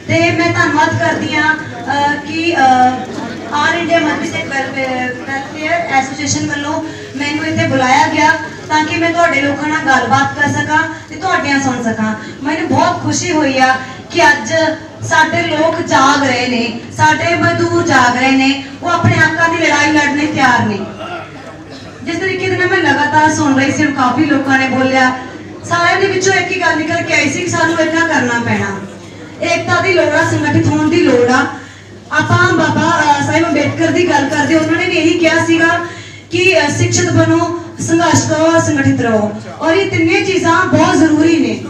ਤੇ ਮੈਂ ਧੰਨਵਾਦ ਕਰਦੀ ਹਾਂ ਕਿ all India Mazhabi Sikh welfare association ਵੱਲੋਂ ਮੈਨੂੰ ਇੱਥੇ ਬੁਲਾਇਆ ਗਿਆ ਤਾਂ ਕਿ ਮੈਂ ਤੁਹਾਡੇ ਲੋਕਾਂ ਨਾਲ ਗੱਲਬਾਤ ਕਰ ਸਕਾਂ ਤੇ ਤੁਹਾਡੀਆਂ ਸੁਣ ਸਕਾਂ। ਮੈਨੂੰ ਬਹੁਤ ਖੁਸ਼ੀ ਹੋਈ ਆ ਕਿ ਅੱਜ ਸਾਡੇ ਲੋਕ ਜਾਗ ਰਹੇ ਨੇ, ਸਾਡੇ ਮਜ਼ਦੂਰ ਜਾਗ ਰਹੇ ਨੇ, ਉਹ ਆਪਣੇ ਹੱਕਾਂ ਦੀ ਲੜਾਈ ਲੜਨੇ ਤਿਆਰ ਨੇ। ਜਿਸ ਤਰੀਕੇ ਦੇ ਨਾਲ ਮੈਂ ਲਗਾਤਾਰ ਸੁਣ ਰਹੀ ਸੀ, ਕਾਫੀ ਲੋਕਾਂ ਨੇ ਬੋਲਿਆ, ਸਾਰਿਆਂ ਦੇ ਵਿੱਚੋਂ ਇੱਕ ਹੀ ਗੱਲ ਨਿਕਲ ਕੇ ਆਈ ਸੀ ਕਿ ਸਾਨੂੰ ਇੱਦਾਂ ਕਰਨਾ ਪੈਣਾ, ਏਕਤਾ ਦੀ ਲੋੜ ਆ, ਸੰਗਠਿਤ ਹੋਣ ਦੀ ਲੋੜ ਆ। ਆਪਾਂ ਬਾਬਾ ਸਾਹਿਬ ਅੰਬੇਦਕਰ ਦੀ ਗੱਲ ਕਰਦੇ, ਉਹਨਾਂ ਨੇ ਵੀ ਇਹੀ ਕਿਹਾ ਸੀਗਾ ਕਿ ਸਿੱਖਿਅਤ ਬਣੋ, ਸੰਘਰਸ਼ ਕਰੋ, ਸੰਗਠਿਤ ਰਹੋ, ਔਰ ਇਹ ਤਿੰਨੇ ਚੀਜ਼ਾਂ ਬਹੁਤ ਜ਼ਰੂਰੀ ਨੇ।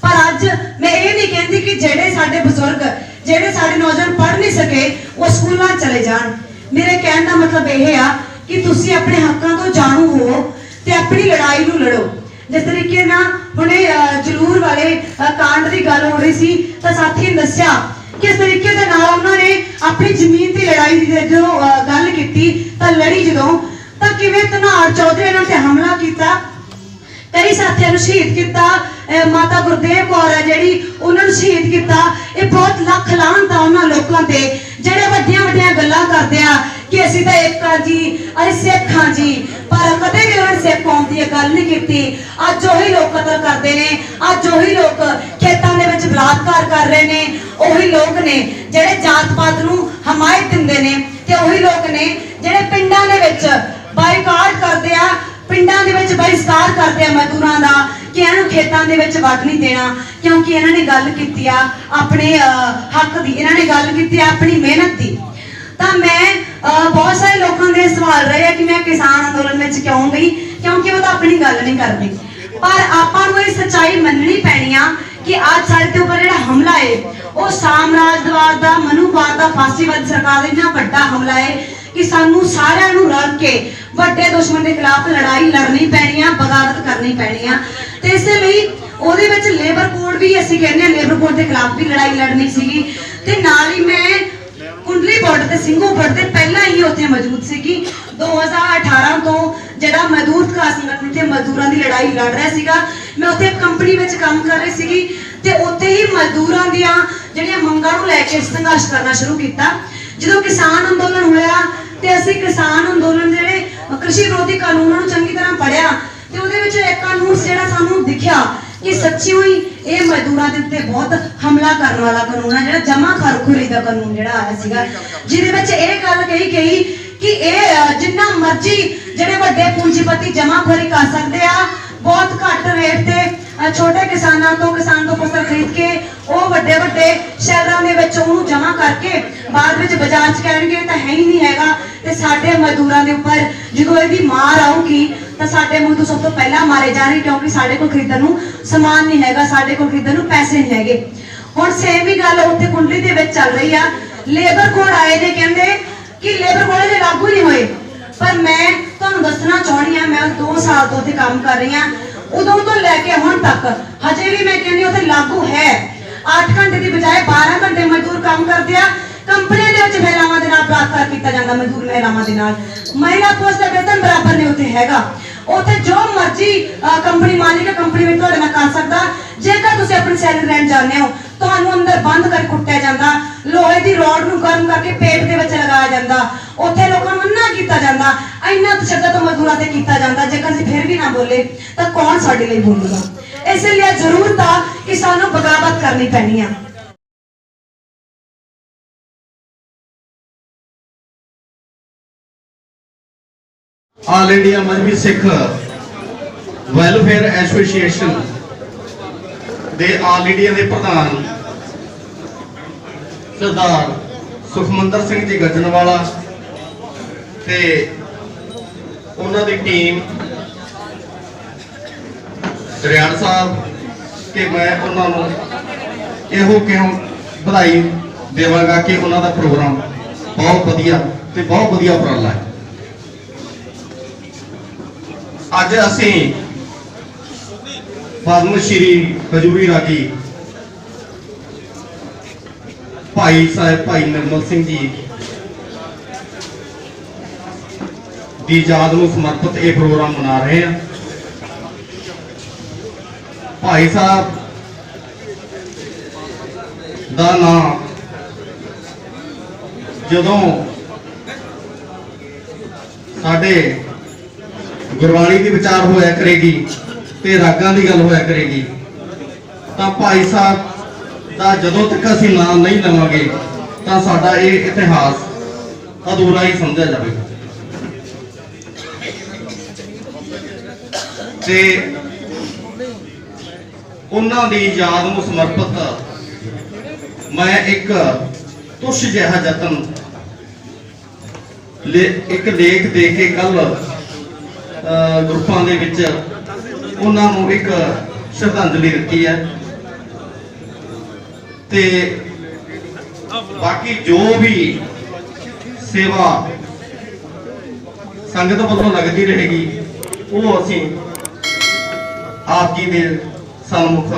ਪਰ ਅੱਜ ਮੈਂ ਇਹ ਨਹੀਂ ਕਹਿੰਦੀ ਕਿ ਜਿਹੜੇ ਸਾਡੇ ਬਜ਼ੁਰਗ, ਜਿਹੜੇ ਸਾਡੇ ਨੌਜਵਾਨ ਪੜ੍ਹ ਨਹੀਂ ਸਕੇ, ਉਹ ਸਕੂਲਾਂ ਚਲੇ ਜਾਣ। ਮੇਰੇ ਕਹਿਣ ਦਾ ਮਤਲਬ ਇਹ ਆ ਕਿ ਤੁਸੀਂ ਆਪਣੇ ਹੱਕਾਂ ਤੋਂ ਜਾਣੂ ਹੋ ਤੇ ਆਪਣੀ ਲੜਾਈ ਨੂੰ ਲੜੋ। ਜਿਸ ਤਰੀਕੇ ਨਾਲ ਹੁਣੇ ਜਲੂਰ ਵਾਲੇ ਕਾਂਡ ਦੀ ਗੱਲ ਹੋ ਰਹੀ ਸੀ, ਤਾਂ ਸਾਥੀ ਨੇ ਦੱਸਿਆ ਕਿ ਇਸ ਤਰੀਕੇ ਦੇ ਨਾਲ ਉਹਨਾਂ ਨੇ ਆਪਣੀ ਜ਼ਮੀਨ ਦੀ ਲੜਾਈ ਦੀ ਜਦੋਂ ਗੱਲ ਕੀਤੀ, ਤਾਂ ਲੜੀ ਜਦੋਂ, ਤਾਂ ਕਿਵੇਂ ਧਨਾੜ ਚੌਧਰੀ ਇਹਨਾਂ ਤੇ ਹਮਲਾ ਕੀਤਾ, ਕਈ ਸਾਥੀਆਂ ਨੂੰ ਸ਼ਹੀਦ ਕੀਤਾ, ਮਾਤਾ ਗੁਰਦੇਵ ਕੌਰ ਹੈ ਜਿਹੜੀ, ਉਹਨਾਂ ਨੂੰ ਸ਼ਹੀਦ ਕੀਤਾ। ਇਹ ਬਹੁਤ ਲੱਖ ਲਾਹਨਤ ਆ ਉਹਨਾਂ ਲੋਕਾਂ ਤੇ ਜਿਹੜੇ ਵੱਡੀਆਂ ਵੱਡੀਆਂ ਗੱਲਾਂ ਕਰਦੇ ਆ ਕਿ ਅਸੀਂ ਤਾਂ ਇੱਕ ਆ ਜੀ, ਅਸੀਂ ਸਿੱਖ ਹਾਂ ਜੀ, ਪਰ ਕਦੇ ਵੀ ਉਹਨਾਂ ਨੇ ਸਿੱਖ ਕੌਮ ਦੀ ਇਹ ਗੱਲ ਨਹੀਂ ਕੀਤੀ। ਅੱਜ ਉਹੀ ਲੋਕ ਕਤਲ ਕਰਦੇ ਨੇ, ਅੱਜ ਉਹੀ ਲੋਕ ਖੇਤਾਂ ਦੇ ਵਿੱਚ ਬਲਾਤਕਾਰ ਕਰ ਰਹੇ ਨੇ, ਉਹੀ ਲੋਕ ਨੇ ਜਿਹੜੇ ਜਾਤ ਪਾਤ ਨੂੰ ਹਮਾਇਤ ਦਿੰਦੇ ਨੇ, ਤੇ ਉਹੀ ਲੋਕ ਨੇ ਜਿਹੜੇ ਪਿੰਡਾਂ ਦੇ ਵਿੱਚ ਬਾਈਕਾਟ ਕਰਦੇ ਆ, ਪਿੰਡਾਂ ਦੇ ਵਿੱਚ ਬਹਿਸ਼ਕਾਰ ਕਰਦੇ ਆ ਮਜ਼ਦੂਰਾਂ ਦਾ ਕਿ ਇਹਨੂੰ ਖੇਤਾਂ ਦੇ ਵਿੱਚ ਵੜ ਨਹੀਂ ਦੇਣਾ, ਕਿਉਂਕਿ ਇਹਨਾਂ ਨੇ ਗੱਲ ਕੀਤੀ ਆ ਆਪਣੇ ਹੱਕ ਦੀ, ਇਹਨਾਂ ਨੇ ਗੱਲ ਕੀਤੀ ਆ ਆਪਣੀ ਮਿਹਨਤ ਦੀ। ਤਾਂ ਮੈਂ ਬਹੁਤ ਸਾਰੇ ਲੋਕਾਂ ਦੇ ਸਵਾਲ ਰਹੇ ਆ ਕਿ ਮੈਂ ਕਿਸਾਨ ਅੰਦੋਲਨ ਵਿੱਚ ਕਿਉਂ ਗਈ, ਕਿਉਂਕਿ ਉਹ ਤਾਂ ਆਪਣੀ ਗੱਲ ਨਹੀਂ ਕਰਦੇ। ਪਰ ਆਪਾਂ ਨੂੰ ਇਹ ਸੱਚਾਈ ਮੰਨਣੀ ਪੈਣੀ ਆ ਕਿ ਅੱਜ ਸਾਡੇ ਤੇ ਉੱਪਰ ਜਿਹੜਾ ਹਮਲਾ ਹੈ, ਉਹ ਸਾਮਰਾਜਵਾਦ ਦਾ, ਮਨੂਵਾਦ ਦਾ, ਫਾਸੀਵਾਦ ਸਰਕਾਰ ਦਾ ਇੰਨਾ ਵੱਡਾ ਹਮਲਾ ਹੈ ਕਿ ਸਾਨੂੰ ਸਾਰਿਆਂ ਨੂੰ ਰਲ ਕੇ ਵੱਡੇ ਦੁਸ਼ਮਣ ਦੇ ਖਿਲਾਫ ਲੜਾਈ ਲੜਨੀ ਪੈਣੀ ਆ, ਬਗਾਵਤ ਕਰਨੀ ਪੈਣੀ ਆ। ਤੇ ਇਸੇ ਲਈ ਉਹਦੇ ਵਿੱਚ ਲੇਬਰ ਕੋਡ ਵੀ ਅਸੀਂ ਕਹਿੰਦੇ ਆ, ਲੇਬਰ ਕੋਡ ਦੇ ਖਿਲਾਫ ਵੀ ਲੜਾਈ ਲੜਨੀ ਸੀਗੀ। ਤੇ ਨਾਲ ਹੀ ਮੈਂ ਕੁੰਡਲੀ ਬਾਰਡਰ ਤੇ ਸਿੰਘੂ ਬਾਰਡਰ ਤੇ ਪਹਿਲਾਂ ਹੀ ਉੱਥੇ ਮੌਜੂਦ ਸੀਗੀ। 2018 ਤੋਂ ਜਿਹੜਾ ਮਜ਼ਦੂਰ ਸੰਗਠਨ ਤੇ ਮਜ਼ਦੂਰਾਂ ਦੀ ਲੜਾਈ ਲੜ ਰਿਹਾ ਸੀਗਾ, ਮੈਂ ਉੱਥੇ ਕੰਪਨੀ ਵਿੱਚ ਕੰਮ ਕਰ ਰਹੀ ਸੀਗੀ, ਤੇ ਉੱਥੇ ਹੀ ਮਜ਼ਦੂਰਾਂ ਦੀਆਂ ਜਿਹੜੀਆਂ ਮੰਗਾਂ ਨੂੰ ਲੈ ਕੇ ਸੰਘਰਸ਼ ਕਰਨਾ ਸ਼ੁਰੂ ਕੀਤਾ। ਜਦੋਂ ਕਿਸਾਨ ਅੰਦੋਲਨ ਹੋਇਆ ਤੇ ਅਸੀਂ ਕਿਸਾਨ ਅੰਦੋਲਨ ਜਿਹੜੇ ਕ੍ਰਿਸ਼ੀ ਵਿਰੋਧੀ ਕਾਨੂੰਨਾਂ ਨੂੰ ਚੰਗੀ ਤਰ੍ਹਾਂ ਪੜ੍ਹਿਆ, ਤੇ ਉਹਦੇ ਵਿੱਚ ਇੱਕ ਕਾਨੂੰਨ ਜਿਹੜਾ ਸਾਨੂੰ ਦਿਖਿਆ ਕਿ ਸੱਚੀ ਹੋਈ ਇਹ ਮਜ਼ਦੂਰਾਂ ਦੇ ਉੱਤੇ ਬਹੁਤ ਹਮਲਾ ਕਰਨ ਵਾਲਾ ਕਾਨੂੰਨ ਹੈ, ਜਿਹੜਾ ਜਮਾ ਖਰਖੁਰੀ ਦਾ ਕਾਨੂੰਨ ਜਿਹੜਾ ਆਇਆ ਸੀਗਾ, ਜਿਹਦੇ ਵਿੱਚ ਇਹ ਗੱਲ ਕਹੀ ਗਈ ਕਿ ਇਹ ਜਿੰਨਾ ਮਰਜ਼ੀ ਜਿਹੜੇ ਵੱਡੇ ਪੂੰਜੀਪਤੀ ਜਮਾਖੋਰੀ ਕਰ ਸਕਦੇ ਆ, ਬਹੁਤ ਘੱਟ ਰੇਟ ਤੇ ਛੋਟੇ ਕਿਸਾਨਾਂ ਤੋਂ ਫਸਲ ਖਰੀਦ ਕੇ ਉਹ ਵੱਡੇ ਵੱਡੇ ਸ਼ਹਿਰਾਂ ਦੇ ਵਿੱਚ ਉਹਨੂੰ ਜਮਾ ਕਰਕੇ ਬਾਅਦ ਵਿੱਚ ਬਾਜ਼ਾਰ 'ਚ ਕਹਿਣਗੇ ਤਾਂ ਹੈ ਹੀ ਨਹੀਂ ਹੈਗਾ, ਤੇ ਸਾਡੇ ਮਜ਼ਦੂਰਾਂ ਦੇ ਉੱਪਰ ਜਦੋਂ ਇਹਦੀ ਮਾਰ ਆਊਗੀ ਤਾਂ ਸਾਡੇ ਮਜ਼ਦੂਰ ਸਭ ਤੋਂ ਪਹਿਲਾਂ ਮਾਰੇ ਜਾਣਗੇ, ਕਿਉਂਕਿ ਸਾਡੇ ਕੋਲ ਖਰੀਦਣ ਨੂੰ ਸਮਾਨ ਨਹੀਂ ਹੈਗਾ, ਸਾਡੇ ਕੋਲ ਖਰੀਦਣ ਨੂੰ ਪੈਸੇ ਨਹੀਂ ਹੈਗੇ। ਹੁਣ ਸੇਮ ਹੀ ਗੱਲ ਉੱਥੇ ਕੁੰਡਲੀ ਦੇ ਵਿੱਚ ਚੱਲ ਰਹੀ ਆ। ਲੇਬਰ ਕੋਡ ਆਏ ਨੇ, ਕਹਿੰਦੇ ਕਿ ਲੇਬਰ ਕੋਡ ਦੇ ਲਾਗੂ ਨਹੀਂ ਹੋਏ, ਪਰ ਮੈਂ ਤੁਹਾਨੂੰ ਦੱਸਣਾ ਚਾਹੁੰਦੀ ਆ, ਮੈਂ 2 ਸਾਲ ਤੋਂ ਉੱਥੇ ਕੰਮ ਕਰ ਰਹੀ ਆ, ਉਦੋਂ ਤੋਂ ਲੈ ਕੇ ਹੁਣ ਤੱਕ ਹਜੇ ਵੀ ਮੈਂ ਕਹਿੰਦੀ ਉੱਥੇ ਲਾਗੂ ਹੈ। 8 ਘੰਟੇ ਦੀ ਬਜਾਏ 12 ਘੰਟੇ ਮਜ਼ਦੂਰ ਕੰਮ ਕਰਦੇ ਆ। ਕੰਪਨੀਆਂ ਦੇ ਵਿੱਚ ਮਹਿਲਾਵਾਂ ਦੇ ਨਾਲ ਬਲਾਤਕਾਰ ਕੀਤਾ ਜਾਂਦਾ, ਮਜ਼ਦੂਰ ਮਹਿਲਾਵਾਂ ਦੇ ਨਾਲ। ਮਹਿਲਾ ਪੁਰਸ਼ ਦਾ ਵੇਤਨ ਬਰਾਬਰ ਨਹੀਂ ਉੱਥੇ ਹੈਗਾ। ਉੱਥੇ ਜੋ ਮਰਜ਼ੀ ਕੰਪਨੀ ਮਾਲਿਕ ਕੰਪਨੀ ਵਿੱਚ ਤੁਹਾਡੇ ਨਾਲ ਕਰ ਸਕਦਾ। ਜੇਕਰ ਤੁਸੀਂ ਆਪਣੀ ਸੈਲਰੀ ਲੈਣ ਜਾਂਦੇ ਹੋ, ਤੁਹਾਨੂੰ ਅੰਦਰ ਬੰਦ ਕਰਕੇ ਕੁੱਟਿਆ ਜਾਂਦਾ, ਲੋਹੇ ਦੀ ਰੋਡ ਨੂੰ ਗਰਮ ਕਰਕੇ ਪੇਟ ਦੇ ਵਿੱਚ ਲਗਾਇਆ ਜਾਂਦਾ, ਉੱਥੇ ਲੋਕਾਂ ਨੂੰ ਮਨਾ ਕੀਤਾ ਜਾਂਦਾ, ਇੰਨਾ ਤਸ਼ੱਦਦ ਮਜ਼ਦੂਰਾਂ ਤੇ ਕੀਤਾ ਜਾਂਦਾ। ਜੇਕਰ ਅਸੀਂ ਫਿਰ ਵੀ ਨਾ ਬੋਲੇ ਤਾਂ ਕੌਣ ਸਾਡੇ ਲਈ ਬੋਲੂਗਾ? ਇਸੇ ਲਈ ਜ਼ਰੂਰਤ ਆ ਕਿ ਸਾਨੂੰ ਬਗਾਵਤ ਕਰਨੀ ਪੈਣੀ ਆ। All India Mazhabi Sikh welfare association ਦੇ ਆਲ ਇੰਡੀਆ ਦੇ ਪ੍ਰਧਾਨ ਸਰਦਾਰ ਸੁਖਮੰਦਰ ਸਿੰਘ ਜੀ ਗੱਜਣਵਾਲਾ ਤੇ ਉਹਨਾਂ ਦੀ ਟੀਮ ਦਰਿਆੜ ਸਾਹਿਬ ਕਿ ਮੈਂ ਉਹਨਾਂ ਨੂੰ ਇਹੋ ਕਿਉਂ ਵਧਾਈ ਦੇਵਾਂਗਾ ਕਿ ਉਹਨਾਂ ਦਾ ਪ੍ਰੋਗਰਾਮ ਬਹੁਤ ਵਧੀਆ ਤੇ ਬਹੁਤ ਵਧੀਆ ਉਪਰਾਲਾ ਹੈ। ਅੱਜ ਅਸੀਂ ਪਦਮ ਸ਼੍ਰੀ ਹਜੂਰੀ ਰਾਗੀ ਭਾਈ ਸਾਹਿਬ ਭਾਈ ਨਿਰਮਲ ਸਿੰਘ ਜੀ ਦੀ ਯਾਦ ਨੂੰ ਸਮਰਪਿਤ ਇਹ ਪ੍ਰੋਗਰਾਮ ਮਨਾ ਰਹੇ ਹਾਂ। ਭਾਈ ਸਾਹਿਬ ਦਾ ਨਾਮ ਜਦੋਂ ਸਾਡੇ ਗੁਰਬਾਣੀ ਦੀ ਵਿਚਾਰ ਹੋਇਆ ਕਰੇਗੀ ਤੇ ਰਾਗਾਂ ਦੀ ਗੱਲ ਹੋਇਆ ਕਰੇਗੀ ਤਾਂ ਭਾਈ ਸਾਹਿਬ ਤਾਂ ਜਦੋਂ ਤੱਕ ਅਸੀਂ ਨਾਂ ਨਹੀਂ ਲਵਾਂਗੇ ਤਾਂ ਸਾਡਾ ਇਹ ਇਤਿਹਾਸ ਅਧੂਰਾ ਹੀ ਸਮਝਿਆ ਜਾਵੇਗਾ। ਤੇ ਉਹਨਾਂ ਦੀ ਯਾਦ ਨੂੰ ਸਮਰਪਿਤ ਮੈਂ ਇੱਕ ਤੁਛ ਜਿਹਾ ਯਤਨ ਇੱਕ ਲੇਖ ਦੇ ਕੇ ਕੱਲ ਗਰੁੱਪਾਂ ਦੇ ਵਿੱਚ ਉਹਨਾਂ ਨੂੰ ਇੱਕ ਸ਼ਰਧਾਂਜਲੀ ਦਿੱਤੀ ਹੈ। ਤੇ ਬਾਕੀ ਜੋ ਵੀ ਸੇਵਾ ਸੰਗਤ ਵੱਲੋਂ ਲੱਗਦੀ ਰਹੇਗੀ ਉਹ ਅਸੀਂ ਆਪ ਜੀ ਦੇ ਸਨਮੁਖ